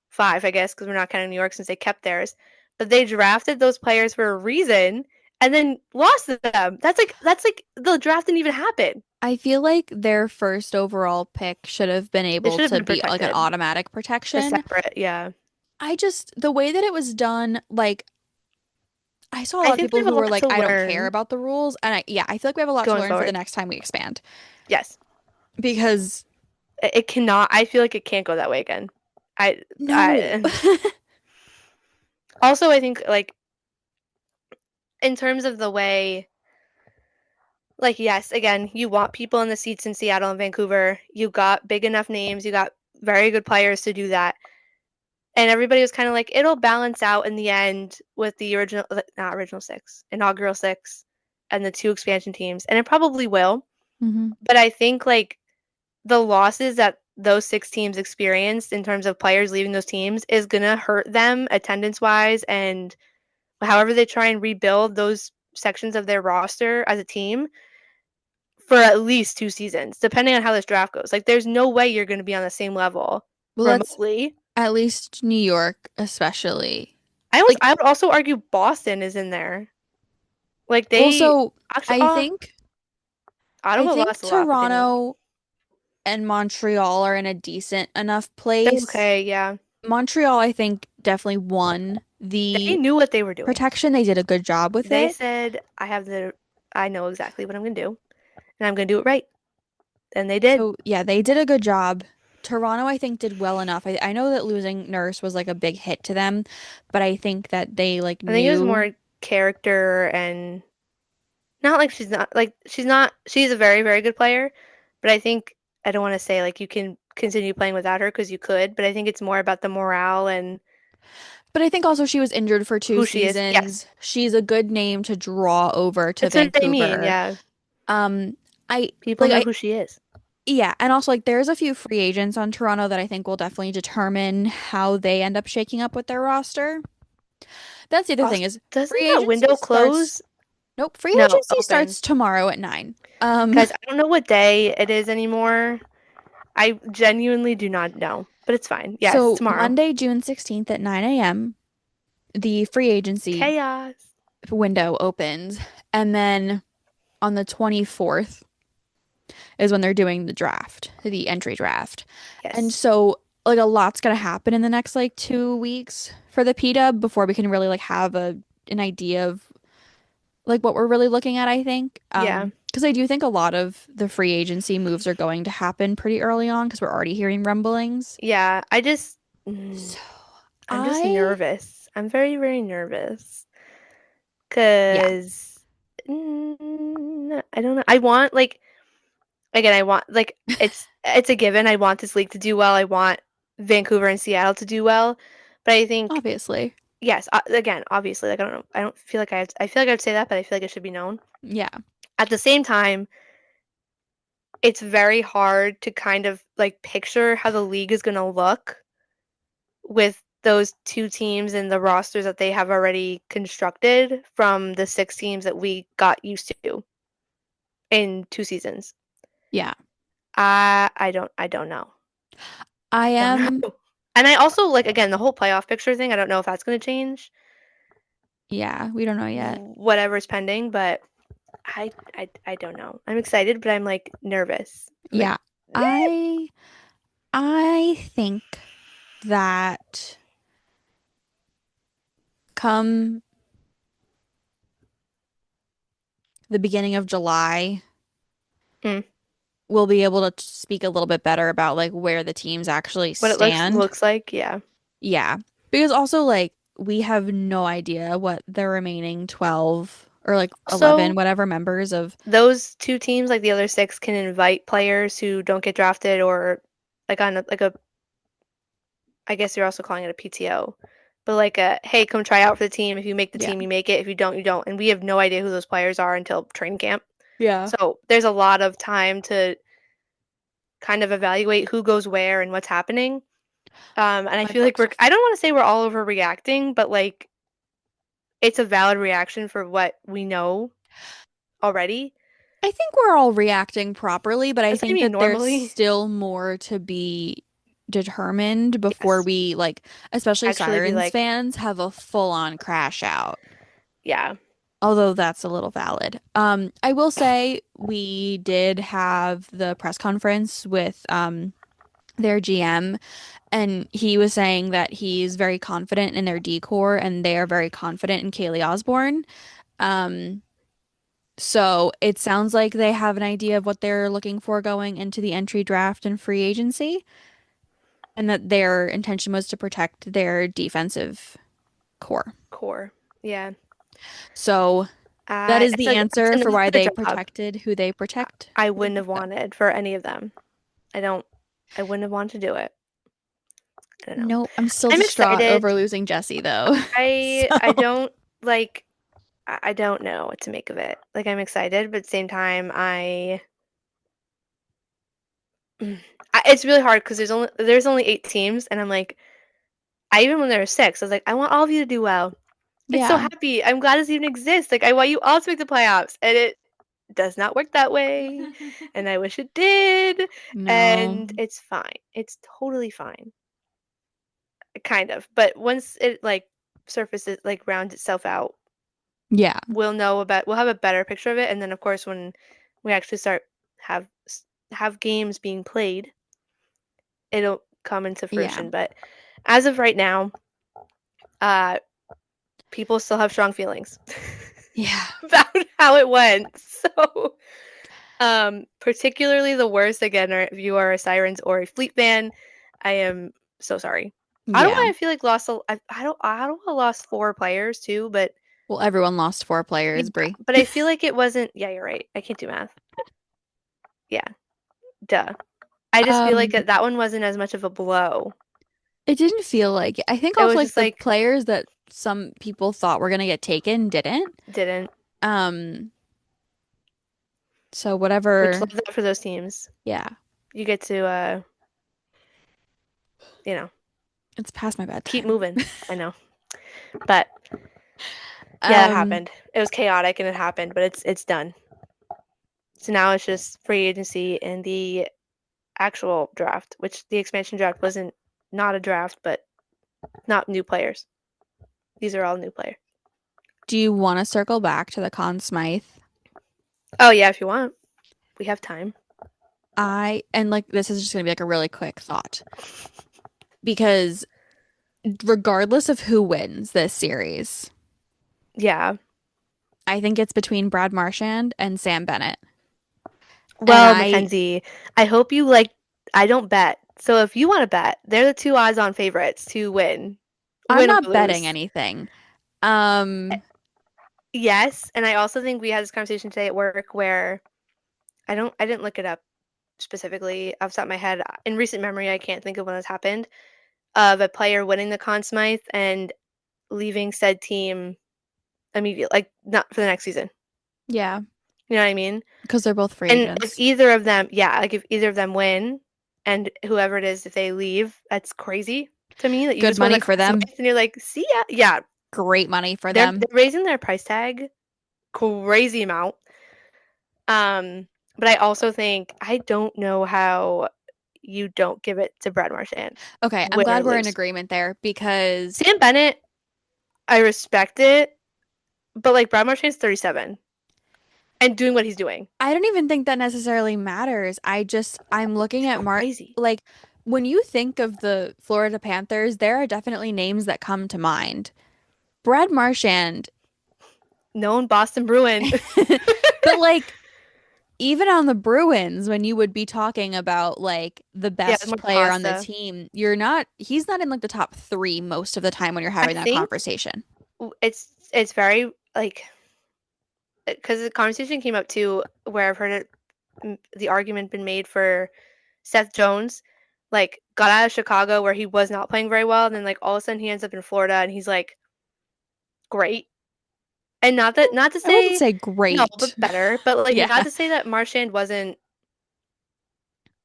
5, I guess, because we're not counting New York since they kept theirs. But they drafted those players for a reason and then lost them. That's like the draft didn't even happen. I feel like their first overall pick should have been It able should have to been be like an protected. automatic A protection. separate, yeah. I just, the way that it was done, like, I saw a I lot of think we people have a who were lot like, to I don't care learn about the rules. And yeah, I feel like we have a lot to going learn for the forward. next time we expand Yes. because It cannot I feel like it can't go that way again. I no. I also I think like in terms of the way like yes, again, you want people in the seats in Seattle and Vancouver. You got big enough names, you got very good players to do that. And everybody was kind of like it'll balance out in the end with the original not original 6, inaugural 6 and the 2 expansion teams. And it probably will. hmm But I think like the losses that those 6 teams experienced in terms of players leaving those teams is going to hurt them attendance wise and however they try and rebuild those sections of their roster as a team for at least 2 seasons, depending on how this draft goes. Like, there's no way you're going to be on the same level Well, that's remotely. at least New York, especially. I Like, I would also argue Boston is in there. Like they also, actually, I think, I Ottawa think lost a lot, but they didn't. Toronto and Montreal are in a decent enough They're place. okay, yeah. Montreal, I think, definitely won They the knew what they were doing. protection. They did a good job with They it. said, I know exactly what I'm gonna do, and I'm gonna do it right. And they did. So, yeah, they did a good job. Toronto, I think, did well enough. I know that losing Nurse was like a big hit to them, but I think that they like I think it was knew. more character and not like she's not she's a very, very good player, but I think I don't want to say like you can continue playing without her because you could, but I think it's more about the morale and But I think also she was injured for two who she is. seasons. Yes. She's a good name to draw over to That's what I mean. Vancouver. Yeah. Um, I People like know I who she is. Yeah, and also like there's a few free agents on Toronto that I think will definitely determine how they end up shaking up with their roster. That's the other thing Also, is doesn't free that agency window starts. close? Nope, free No, agency open. starts tomorrow at 9. Guys, I don't know what day it is anymore. I genuinely do not know, but it's fine. Yes, So tomorrow. Monday, June 16th at 9 a.m., the free agency Chaos. window opens, and then on the 24th is when they're doing the draft, the entry draft. And Yes. so like a lot's gonna happen in the next like 2 weeks for the PW before we can really like have an idea of like what we're really looking at, I think. Yeah. Because I do think a lot of the free agency moves are going to happen pretty early on because we're already hearing rumblings. Yeah. Mm, So I'm just I, nervous. I'm very, very nervous. yeah, 'Cause I don't know. I want like again, I want like it's a given. I want this league to do well. I want Vancouver and Seattle to do well. But I think obviously. yes, again, obviously, like I don't know. I don't feel like I feel like I'd say that, but I feel like it should be known. Yeah, At the same time, it's very hard to kind of like picture how the league is going to look with those two teams and the rosters that they have already constructed from the six teams that we got used to in 2 seasons. yeah. I don't know. I I don't know. am, And I also like again the whole playoff picture thing. I don't know if that's going to change. yeah, we don't know yet. Whatever's pending, but I don't know. I'm excited, but I'm like nervous. I'm like, Yeah, I, I think that come the beginning of July, mm, we'll be able to speak a little bit better about like where the teams actually what it stand. looks like. Yeah. Yeah. Because also like we have no idea what the remaining 12 or like 11 So whatever members of those two teams, like the other six, can invite players who don't get drafted or like on like a I guess you're also calling it a PTO. But like a hey, come try out for the team. If you make the yeah. team, you make it. If you don't, you don't. And we have no idea who those players are until training camp. Yeah. So there's a lot of time to kind of evaluate who goes where and what's happening. And I My feel like books are I full. don't want to say we're all overreacting, but like it's a valid reaction for what we know already. I think we're all reacting properly, but I That's what I think mean that there's normally. still more to be determined before Yes. we like especially Actually be Sirens like, fans have a full-on crash out. yeah, Although that's a little valid. I will say we did have the press conference with their GM, and he was saying that he's very confident in their decor and they are very confident in Kaylee Osborne. Um, so it sounds like they have an idea of what they're looking for going into the entry draft and free agency, and that their intention was to protect their defensive core. core. Yeah. So that is It's the it's answer for why another they job protected who they protect. I They wouldn't have picked up. wanted for any of them. I don't, I wouldn't have wanted to do it. I don't know. Nope, I'm still I'm distraught excited. over losing Jesse though. I So, don't like, I don't know what to make of it. Like I'm excited, but at the same time, it's really hard because there's only 8 teams, and I'm like, I even when there were six, I was like, I want all of you to do well. It's so yeah. happy. I'm glad this even exists. Like I want you all to make the playoffs, and it does not work that way. And I wish it did. No. And it's fine. It's totally fine. Kind of. But once it like surfaces, like rounds itself out, Yeah. we'll have a better picture of it. And then of course when we actually start have have games being played, it'll come into Yeah. fruition. But as of right now, uh, people still have strong feelings Yeah. about how it went. So Particularly the worst again are if you are a Sirens or a Fleet fan. I am so sorry. Ottawa, Yeah. I feel like lost I don't Ottawa lost 4 players too, but Well, everyone lost four yeah, players, Brie. but I feel like it wasn't. Yeah, you're right. I can't do math. Yeah, duh. I just feel like Um, that one wasn't as much of a blow. it didn't feel like it. I think It also was like just the like players that some people thought were gonna get taken didn't. didn't. Um, so Which love whatever. that for those teams. Yeah, You get to you know, it's past my keep bedtime. moving. I know. But yeah, that Um, happened. It was chaotic and it happened, but it's done. So now it's just free agency and the actual draft, which the expansion draft wasn't not a draft, but not new players. These are all new players. do you want to circle back to the Conn Smythe? Oh yeah, if you want. We have time. And like this is just gonna be like a really quick thought because regardless of who wins this series, Yeah. I think it's between Brad Marchand and Sam Bennett. And Well, Mackenzie, I hope you like I don't bet. So if you want to bet, they're the two odds on favorites to win. I'm Win or not betting lose. anything. Um, Yes, and I also think we had this conversation today at work where I didn't look it up specifically off the top of my head. In recent memory, I can't think of when this happened, of a player winning the Conn Smythe and leaving said team immediately, like not for the next season. yeah, You know what I mean? because they're both free And if agents. either of them, yeah, like if either of them win and whoever it is, if they leave, that's crazy to me that you Good just won the money for Conn them. Smythe and you're like, see ya. Yeah, Great money for they're them. raising their price tag crazy amount. Um, but I also think I don't know how you don't give it to Brad Marchand, Okay, I'm win or glad we're in lose. agreement there because Sam Bennett, I respect it, but like Brad Marchand's 37 and doing what he's doing. I don't even think that necessarily matters. I'm looking It's at Mark crazy. like when you think of the Florida Panthers, there are definitely names that come to mind. Brad Marchand, Known Boston Bruin. but like even on the Bruins, when you would be talking about like the Yeah, best more player on the pasta. team, he's not in like the top three most of the time when you're I having that think conversation. it's very like because the conversation came up too where I've heard it the argument been made for Seth Jones, like got out of Chicago where he was not playing very well, and then like all of a sudden he ends up in Florida and he's like great. And not to I wouldn't say say no, great. but better, but like Yeah. not to say that Marchand wasn't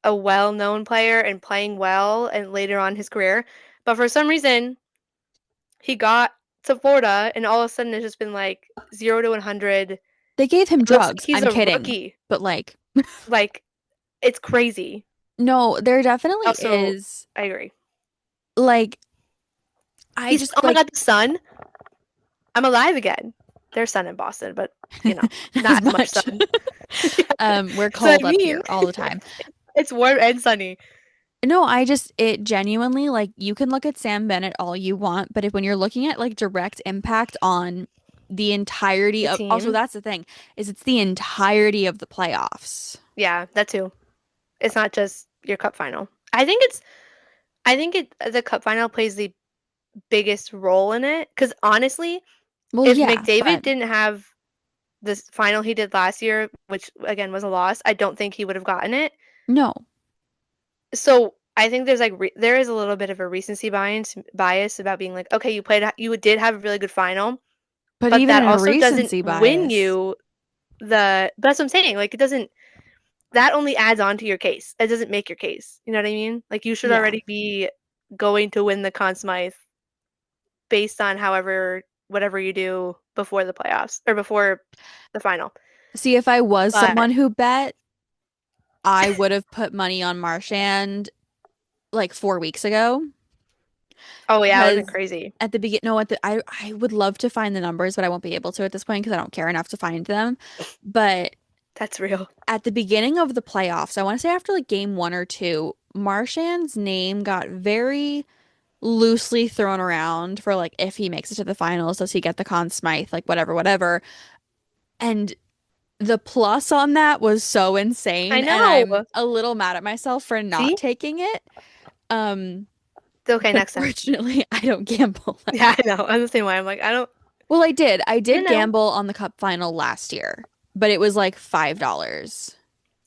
a well-known player and playing well and later on in his career, but for some reason he got to Florida and all of a sudden it's just been like 0 to 100. It They gave him looks like drugs. he's I'm a kidding. rookie. But like, Like it's crazy. no, there definitely Also, is I agree. like I He's just oh my like god, the sun. I'm alive again. There's sun in Boston, but not not as as much much. sun. We're So I cold up mean, here all the time. it's warm and sunny. No, it genuinely like you can look at Sam Bennett all you want, but if when you're looking at like direct impact on the entirety The of also team, that's the thing is it's the entirety of the playoffs. yeah, that too. It's not just your cup final. I think it the cup final plays the biggest role in it because honestly, Well, if yeah, McDavid but didn't have this final he did last year, which again was a loss, I don't think he would have gotten it. no. So I think there's like there is a little bit of a recency bias about being like, okay, you did have a really good final, But but even that in a also doesn't recency win bias, you but that's what I'm saying. Like it doesn't that only adds on to your case. It doesn't make your case. You know what I mean? Like you should yeah. already be going to win the Conn Smythe based on however whatever you do before the playoffs or before the final. See, if I was But someone who bet, I would have put money on Marchand like 4 weeks ago oh yeah, it would have been because crazy. at the begin no at the I would love to find the numbers, but I won't be able to at this point because I don't care enough to find them. But That's real. at the beginning of the playoffs, I want to say after like game one or two, Marchand's name got very loosely thrown around for like if he makes it to the finals, does he get the Conn Smythe? Like whatever, whatever. And the plus on that was so I insane, and know. I'm a little mad at myself for not See? taking it. Um, Okay, but next time. fortunately, I don't gamble at Yeah, all. I know. I'm the same way. I'm like, I don't, Well, I did. I you did know. gamble on the cup final last year, but it was like $5.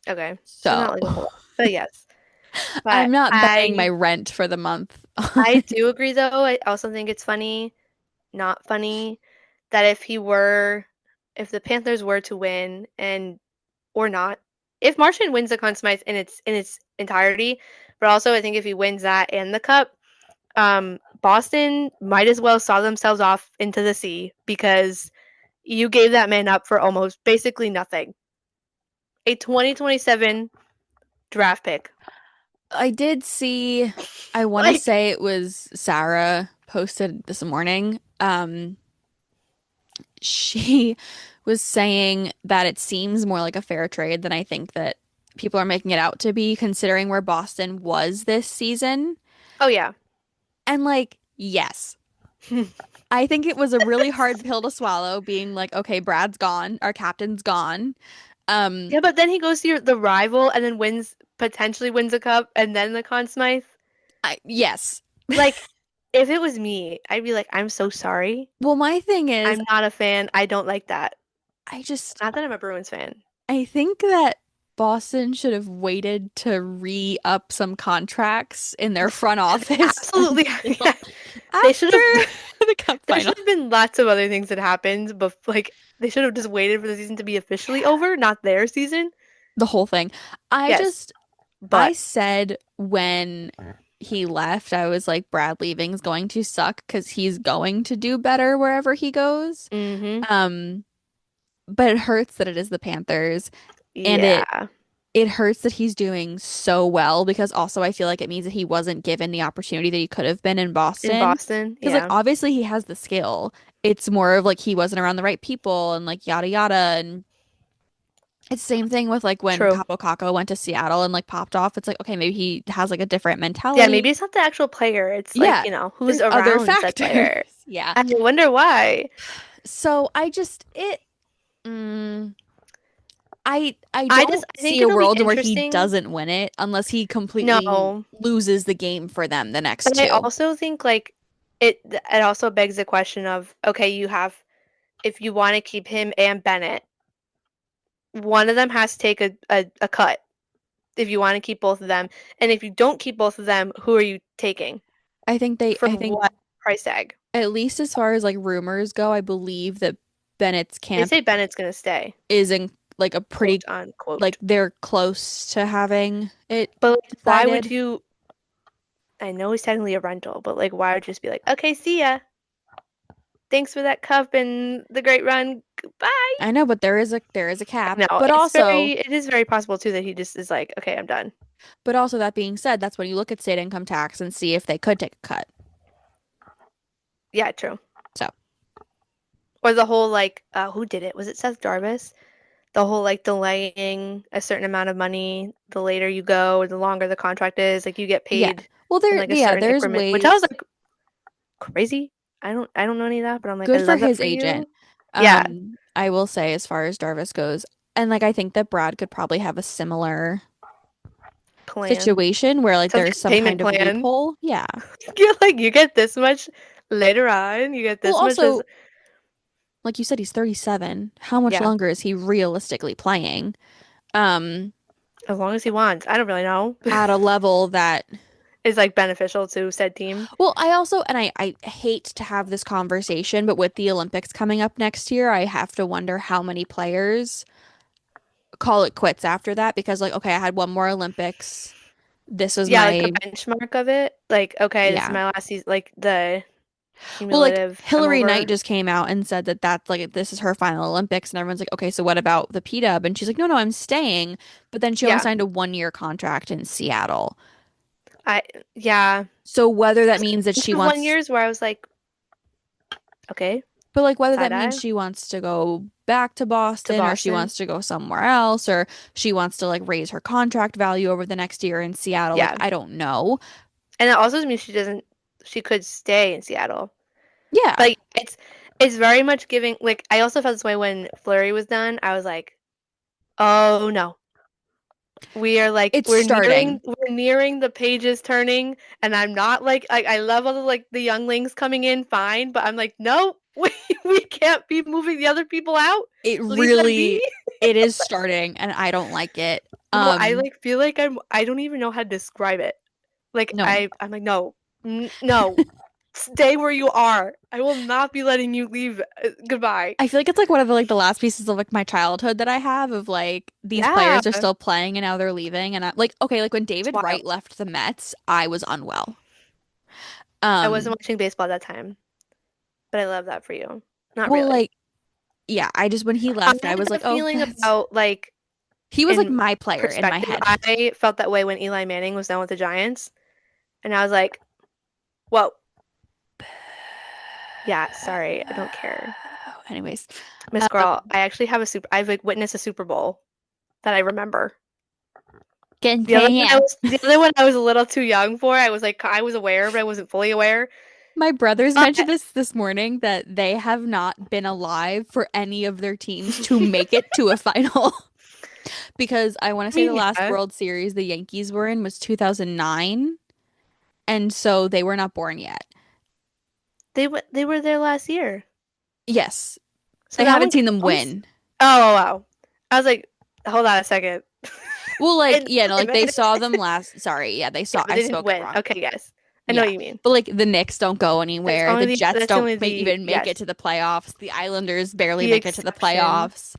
Okay, so So not like a whole lot, but yes. But I'm not betting my rent for the month I on. do agree though. I also think it's funny, not funny, that if the Panthers were to win and or not, if Martian wins the Conn Smythe in its entirety, but also I think if he wins that and the cup, Boston might as well saw themselves off into the sea because you gave that man up for almost basically nothing. A 2027 draft pick. I did see, I want to Like, say it was Sarah posted this morning. She was saying that it seems more like a fair trade than I think that people are making it out to be, considering where Boston was this season. oh yeah. And like, yes, I think it was a really hard pill to swallow, being like, okay, Brad's gone, our captain's gone. Um, Yeah, but then he goes to the rival and then potentially wins a cup and then the Conn Smythe. yes. Like, if it was me, I'd be like, I'm so sorry. Well, my thing is, I'm not a fan. I don't like that. I just, Not that I'm a Bruins fan. I think that Boston should have waited to re-up some contracts in their front office Absolutely. until Yeah. They should after have the cup there final. should have been lots of other things that happened, but like they should have just waited for the season to be officially over, not their season. The whole thing. I Yes, just, I but said when he left, I was like, Brad leaving's going to suck because he's going to do better wherever he goes. mm-hmm. Um, but it hurts that it is the Panthers, and Yeah. it hurts that he's doing so well because also I feel like it means that he wasn't given the opportunity that he could have been in In Boston. Boston, Because like yeah. obviously he has the skill. It's more of like he wasn't around the right people and like yada yada. And it's the same thing with like when True. Capo Caco went to Seattle and like popped off. It's like, okay, maybe he has like a different Yeah, maybe mentality. it's not the actual player. It's like, Yeah, who's there's other around said factors. player. Yeah. I wonder why. So I just it mm, I I don't think see a it'll be world where he interesting. doesn't win it unless he completely No, loses the game for them the next but I two. also think like it also begs the question of, okay, you have if you want to keep him and Bennett, one of them has to take a cut if you want to keep both of them. And if you don't keep both of them, who are you taking? For I think what price tag? at least as far as like rumors go, I believe that Bennett's They camp say Bennett's gonna stay, is in like a pretty quote like unquote. they're close to having it But like, why would decided. you? I know he's technically a rental, but like, why would you just be like, okay, see ya. Thanks for that cup and the great run. Goodbye. I know, but there is a cap. I know it is very possible too that he just is like, okay, I'm done. But also that being said, that's when you look at state income tax and see if they could take a cut. Yeah, true. So, Or the whole like, who did it? Was it Seth Jarvis? The whole like delaying a certain amount of money, the later you go, or the longer the contract is, like you get yeah. paid Well, in like a certain there's increment, which I was ways. like crazy. I don't know any of that, but I'm like, I Good for love that his for agent. you. Yeah, I will say as far as Darvis goes, and like I think that Brad could probably have a similar plan. situation where like Sounds there's like a some payment kind of plan. loophole. Yeah. You get this much later on, you get Well, this much as also, like you said, he's 37. How much yeah, longer is he realistically playing? Um, as long as he wants. I don't really know. at a level that, Is like beneficial to said team. well, I also, and I hate to have this conversation, but with the Olympics coming up next year, I have to wonder how many players call it quits after that because, like, okay, I had one more Olympics. This was Yeah, like the my, benchmark of it. Like, okay, this is yeah. my last season. Like the Well, like cumulative. I'm Hillary Knight over. just came out and said that that's like this is her final Olympics, and everyone's like, okay, so what about the PW? And she's like, no, no, I'm staying. But then she only Yeah, signed a 1 year contract in Seattle. I yeah. So whether that There's means that a bunch she of one wants, years where I was like, okay, but like whether side that means eye she wants to go back to to Boston or she Boston. wants to go somewhere else or she wants to like raise her contract value over the next year in Seattle, like Yeah, I don't know. and it also means she doesn't. She could stay in Seattle. Yeah. Like it's very much giving. Like I also felt this way when Fleury was done. I was like. Oh no. We are like It's starting. we're nearing the pages turning, and I'm not like I love all the like the younglings coming in fine, but I'm like, no, we can't be moving the other people out. It Leave them be. really it is starting and I don't like it. No, I like feel like I don't even know how to describe it. Like No. I'm like, no, no, stay where you are. I will not be letting you leave. Goodbye. I feel like it's like one of the last pieces of like my childhood that I have of like these Yeah, players are still playing and now they're leaving and I like okay, like when it's David wild. Wright left the Mets, I was unwell. I wasn't Um, watching baseball at that time, but I love that for you. Not well really. like yeah, I just when he I left, I had was like, a "Oh, feeling that's about like he was like in my player in my perspective. head." I felt that way when Eli Manning was done with the Giants, and I was like, whoa, yeah, sorry, I don't care. Anyways, Miss um, Girl, I actually have a super I've like witnessed a Super Bowl that I remember. continue. The other one I was a little too young for. I was like I was aware, but I wasn't fully aware. My brothers But mentioned this morning that they have not been alive for any of their teams to make it to a final. Because I want to I say the mean, last yeah, World Series the Yankees were in was 2009, and so they were not born yet. they were there last year, Yes, so I that haven't one seen them counts. win. Oh wow, I was like, hold on a second. Well, like, In yeah, no, like time. they saw them last. Sorry, yeah, they Yeah, saw. but I they didn't spoke it win. wrong. Okay, yes. I know Yeah, what you mean. but like the Knicks don't go anywhere. The Jets That's don't only the even make it yes, to the playoffs. The Islanders barely the make it to the exception. playoffs.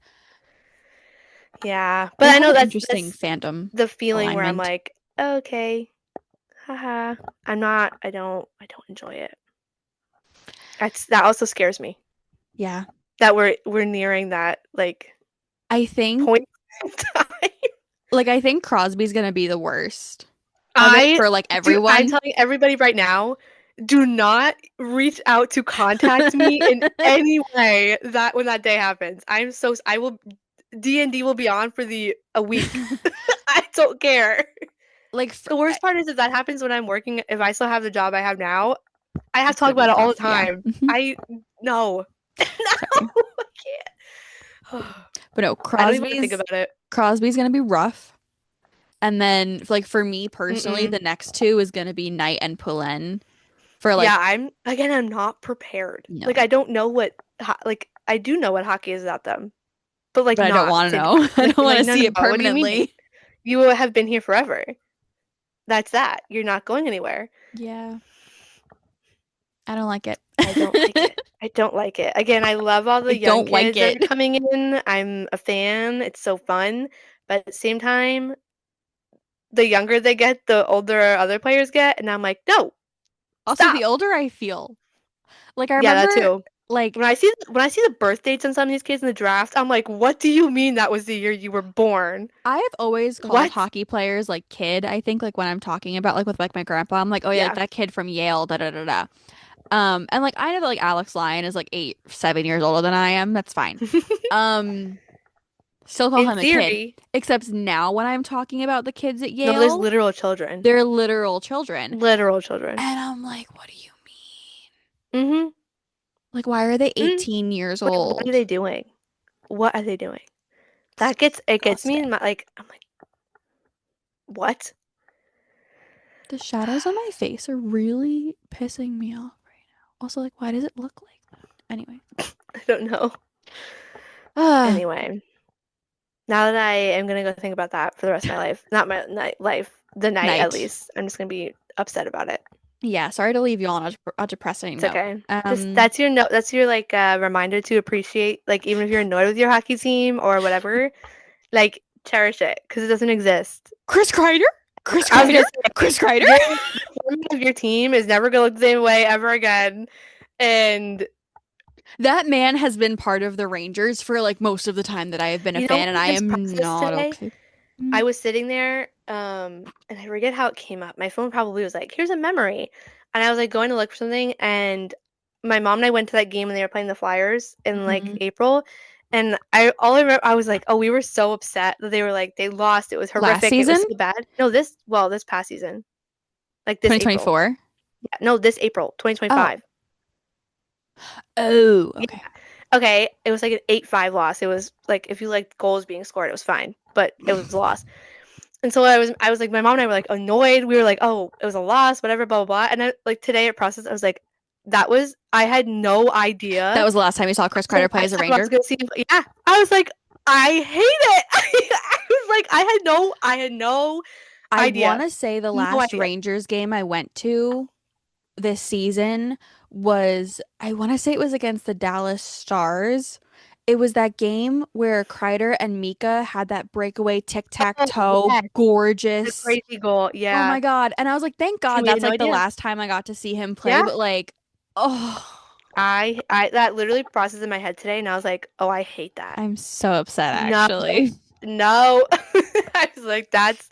Yeah. But They I have know an interesting that's fandom the feeling where I'm alignment. like, okay, haha. I don't enjoy it. That also scares me. Yeah, That we're nearing that like I think point in time. I think Crosby's gonna be the worst of it for like I'm everyone. telling everybody right now, do not reach out to contact me in any way that when that day happens. I will D&D will be on for the a week. I don't care. Like The worst part is if that happens when I'm working, if I still have the job I have now, I have to it's talk gonna be about it all the rough. Yeah. time. Hmm. I no. No, Sorry. I can't. But no, I don't even want to think about it. Crosby's gonna be rough. And then like for me personally, Mm-mm. the next two is gonna be Knight and Pullen for like Yeah, I'm not prepared. Like no. I don't know like I do know what hockey is without them, but like But I don't not want to to know. I don't want like to no see no it no. What do you mean? permanently. You have been here forever. That's that. You're not going anywhere. Yeah, I don't like it. I don't like it. I don't like it. Again, I love all I the young don't like kids that are it. coming in. I'm a fan. It's so fun. But at the same time, the younger they get, the older other players get. And I'm like, no, Also, stop. the older I feel, like I Yeah, that remember too. like When I see the birth dates on some of these kids in the draft, I'm like, what do you mean that was the year you were born? I have always called What? hockey players like kid. I think like when I'm talking about like with like my grandpa, I'm like, oh yeah, like Yeah. that kid from Yale, da da da da. And like I know that like Alex Lyon is like 7 years older than I am. That's fine. Um, still call In him a kid. theory, Except now when I'm talking about the kids at no, there's Yale, literal children. they're literal children. Literal children. And I'm like, what do you mean? Mm-hmm. Like, why are they Mm. 18 years Like, what are old? they doing? What are they doing? It gets me in Disgusting. my like I'm like, what? The shadows on my face are really pissing me off right now. Also, like, why does it look like that? Anyway. I don't know. Ah, Anyway, now that I am gonna go think about that for the rest of my life, not my night life, the night at night. least, I'm just gonna be upset about it. Yeah, sorry to leave you on a depressing It's note. okay. Just that's your note. That's your like reminder to appreciate, like even if you're annoyed with your hockey team or whatever, like cherish it because it doesn't exist. Chris Kreider? Chris I was Kreider? gonna say Chris Kreider? the performance of your team is never gonna look the same way ever again, and That man has been part of the Rangers for like most of the time that I have been a you know fan, what and I I just am processed not today? okay. Mm. I was sitting there, and I forget how it came up. My phone probably was like, "Here's a memory," and I was like going to look for something, and my mom and I went to that game when they were playing the Flyers in like Mhm. April, and I remember I was like, "Oh, we were so upset that they were like they lost. It was Last horrific. It was season? so bad." No, this past season, like this April. 2024? Yeah, no, this April, Oh. 2025. Oh, Yeah, okay. okay, it was like an 8-5 loss. It was like if you liked goals being scored, it was fine, but it was a loss. And so I was like, my mom and I were like annoyed. We were like, oh, it was a loss, whatever, blah blah blah. And I, like today at process, I was like, I had no That idea. was the last time you saw Chris The Kreider play as last a time I was Ranger. gonna see him, yeah, I was like, I hate it. I was like, I had no I want idea, to say the no last idea. Rangers game I went to this season was, I want to say it was against the Dallas Stars. It was that game where Kreider and Mika had that breakaway Oh tic-tac-toe, yes, the gorgeous. crazy goal, Oh yeah. my God. And I was like, thank And God we had that's no like the idea. last time I got to see him play. Yeah, But like, oh, I that literally processed in my head today, and I was like, oh, I hate that. I'm so upset No, actually. no. I was like, that's.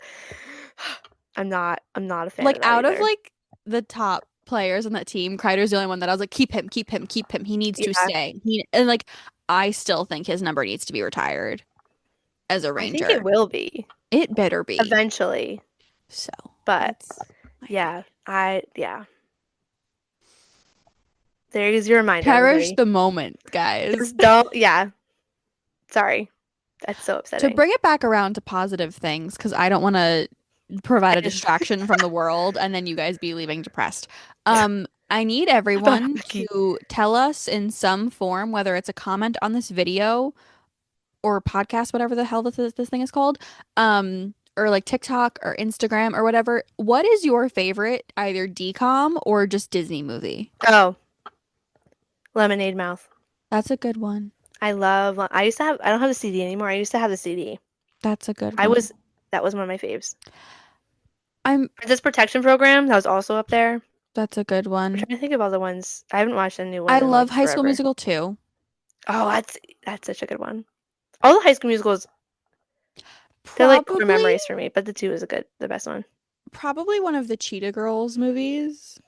I'm not a fan Like of that out of either. like the top players on that team, Kreider's the only one that I was like, keep him, keep him, keep him. He needs to Yeah, stay. And like I still think his number needs to be retired as a I think it Ranger. will be It better be. eventually, So but that's my yeah, opinion. yeah. There's your reminder, Cherish everybody. the moment, guys. Just don't. Yeah, sorry. That's so To upsetting. bring it back around to positive things, because I don't want to provide a And distraction from the world and then you guys be leaving depressed. I need go ahead, everyone Becky. to tell us in some form, whether it's a comment on this video or podcast, whatever the hell this thing is called, or like TikTok or Instagram or whatever. What is your favorite, either DCOM or just Disney movie? Oh, Lemonade Mouth. That's a good one. I love. I used to have. I don't have the CD anymore. I used to have the CD. That's a good I one. was. That was one of my faves. I'm Princess Protection Program. That was also up there. I'm That's a good one. trying to think of all the ones. I haven't watched a new I one in love like High School forever. Musical too. Oh, that's such a good one. All the High School Musicals, they're like core Probably memories for me, but the two is the best one. probably one of the Cheetah Girls movies.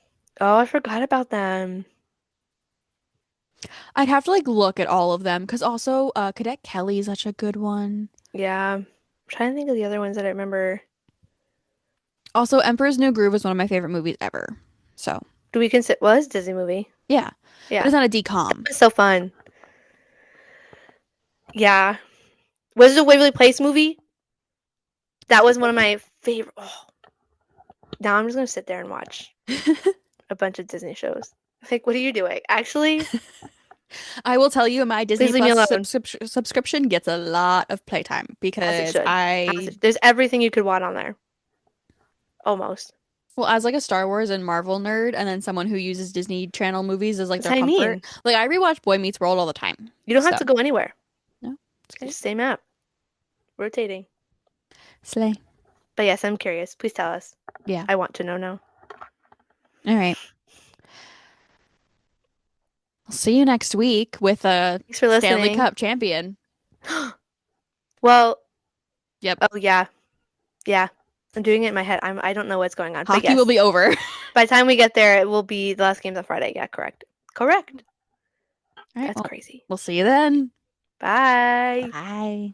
Oh, I forgot about them. I'd have to like look at all of them because also Cadet Kelly's such a good one. Yeah. I'm trying to think of the other ones that I remember. Also, Emperor's New Groove is one of my favorite movies ever. So, Do we consider, well, it's a Disney movie. yeah. But Yeah. it's not a DCOM. It's so fun. Yeah. Was it a Waverly Place movie? That was one of my favorite. Oh, now I'm just gonna sit there and watch a bunch of Disney shows. Like, what are you doing? Actually, I will tell you, my please Disney leave me Plus alone. subscription gets a lot of playtime As it because should. There's everything you could want on there. Almost. well, as like a Star Wars and Marvel nerd, and then someone who uses Disney Channel movies as like That's their what I comfort, mean. like I rewatch Boy Meets World all the time. You don't have So, to go anywhere. no, it's It's good. just same app. Rotating. Slay. But yes, I'm curious. Please tell us. Yeah. I want to know now. All right. I'll see you next week with a Thanks for Stanley listening. Cup champion. Well, Yep. oh yeah. Yeah. I'm doing it in my head. I don't know what's going on. But Hockey will yes. be over. By the time we get there, it will be the last game's on Friday. Yeah, correct. Correct. All right. That's Well, crazy. we'll see you then. Bye. Bye.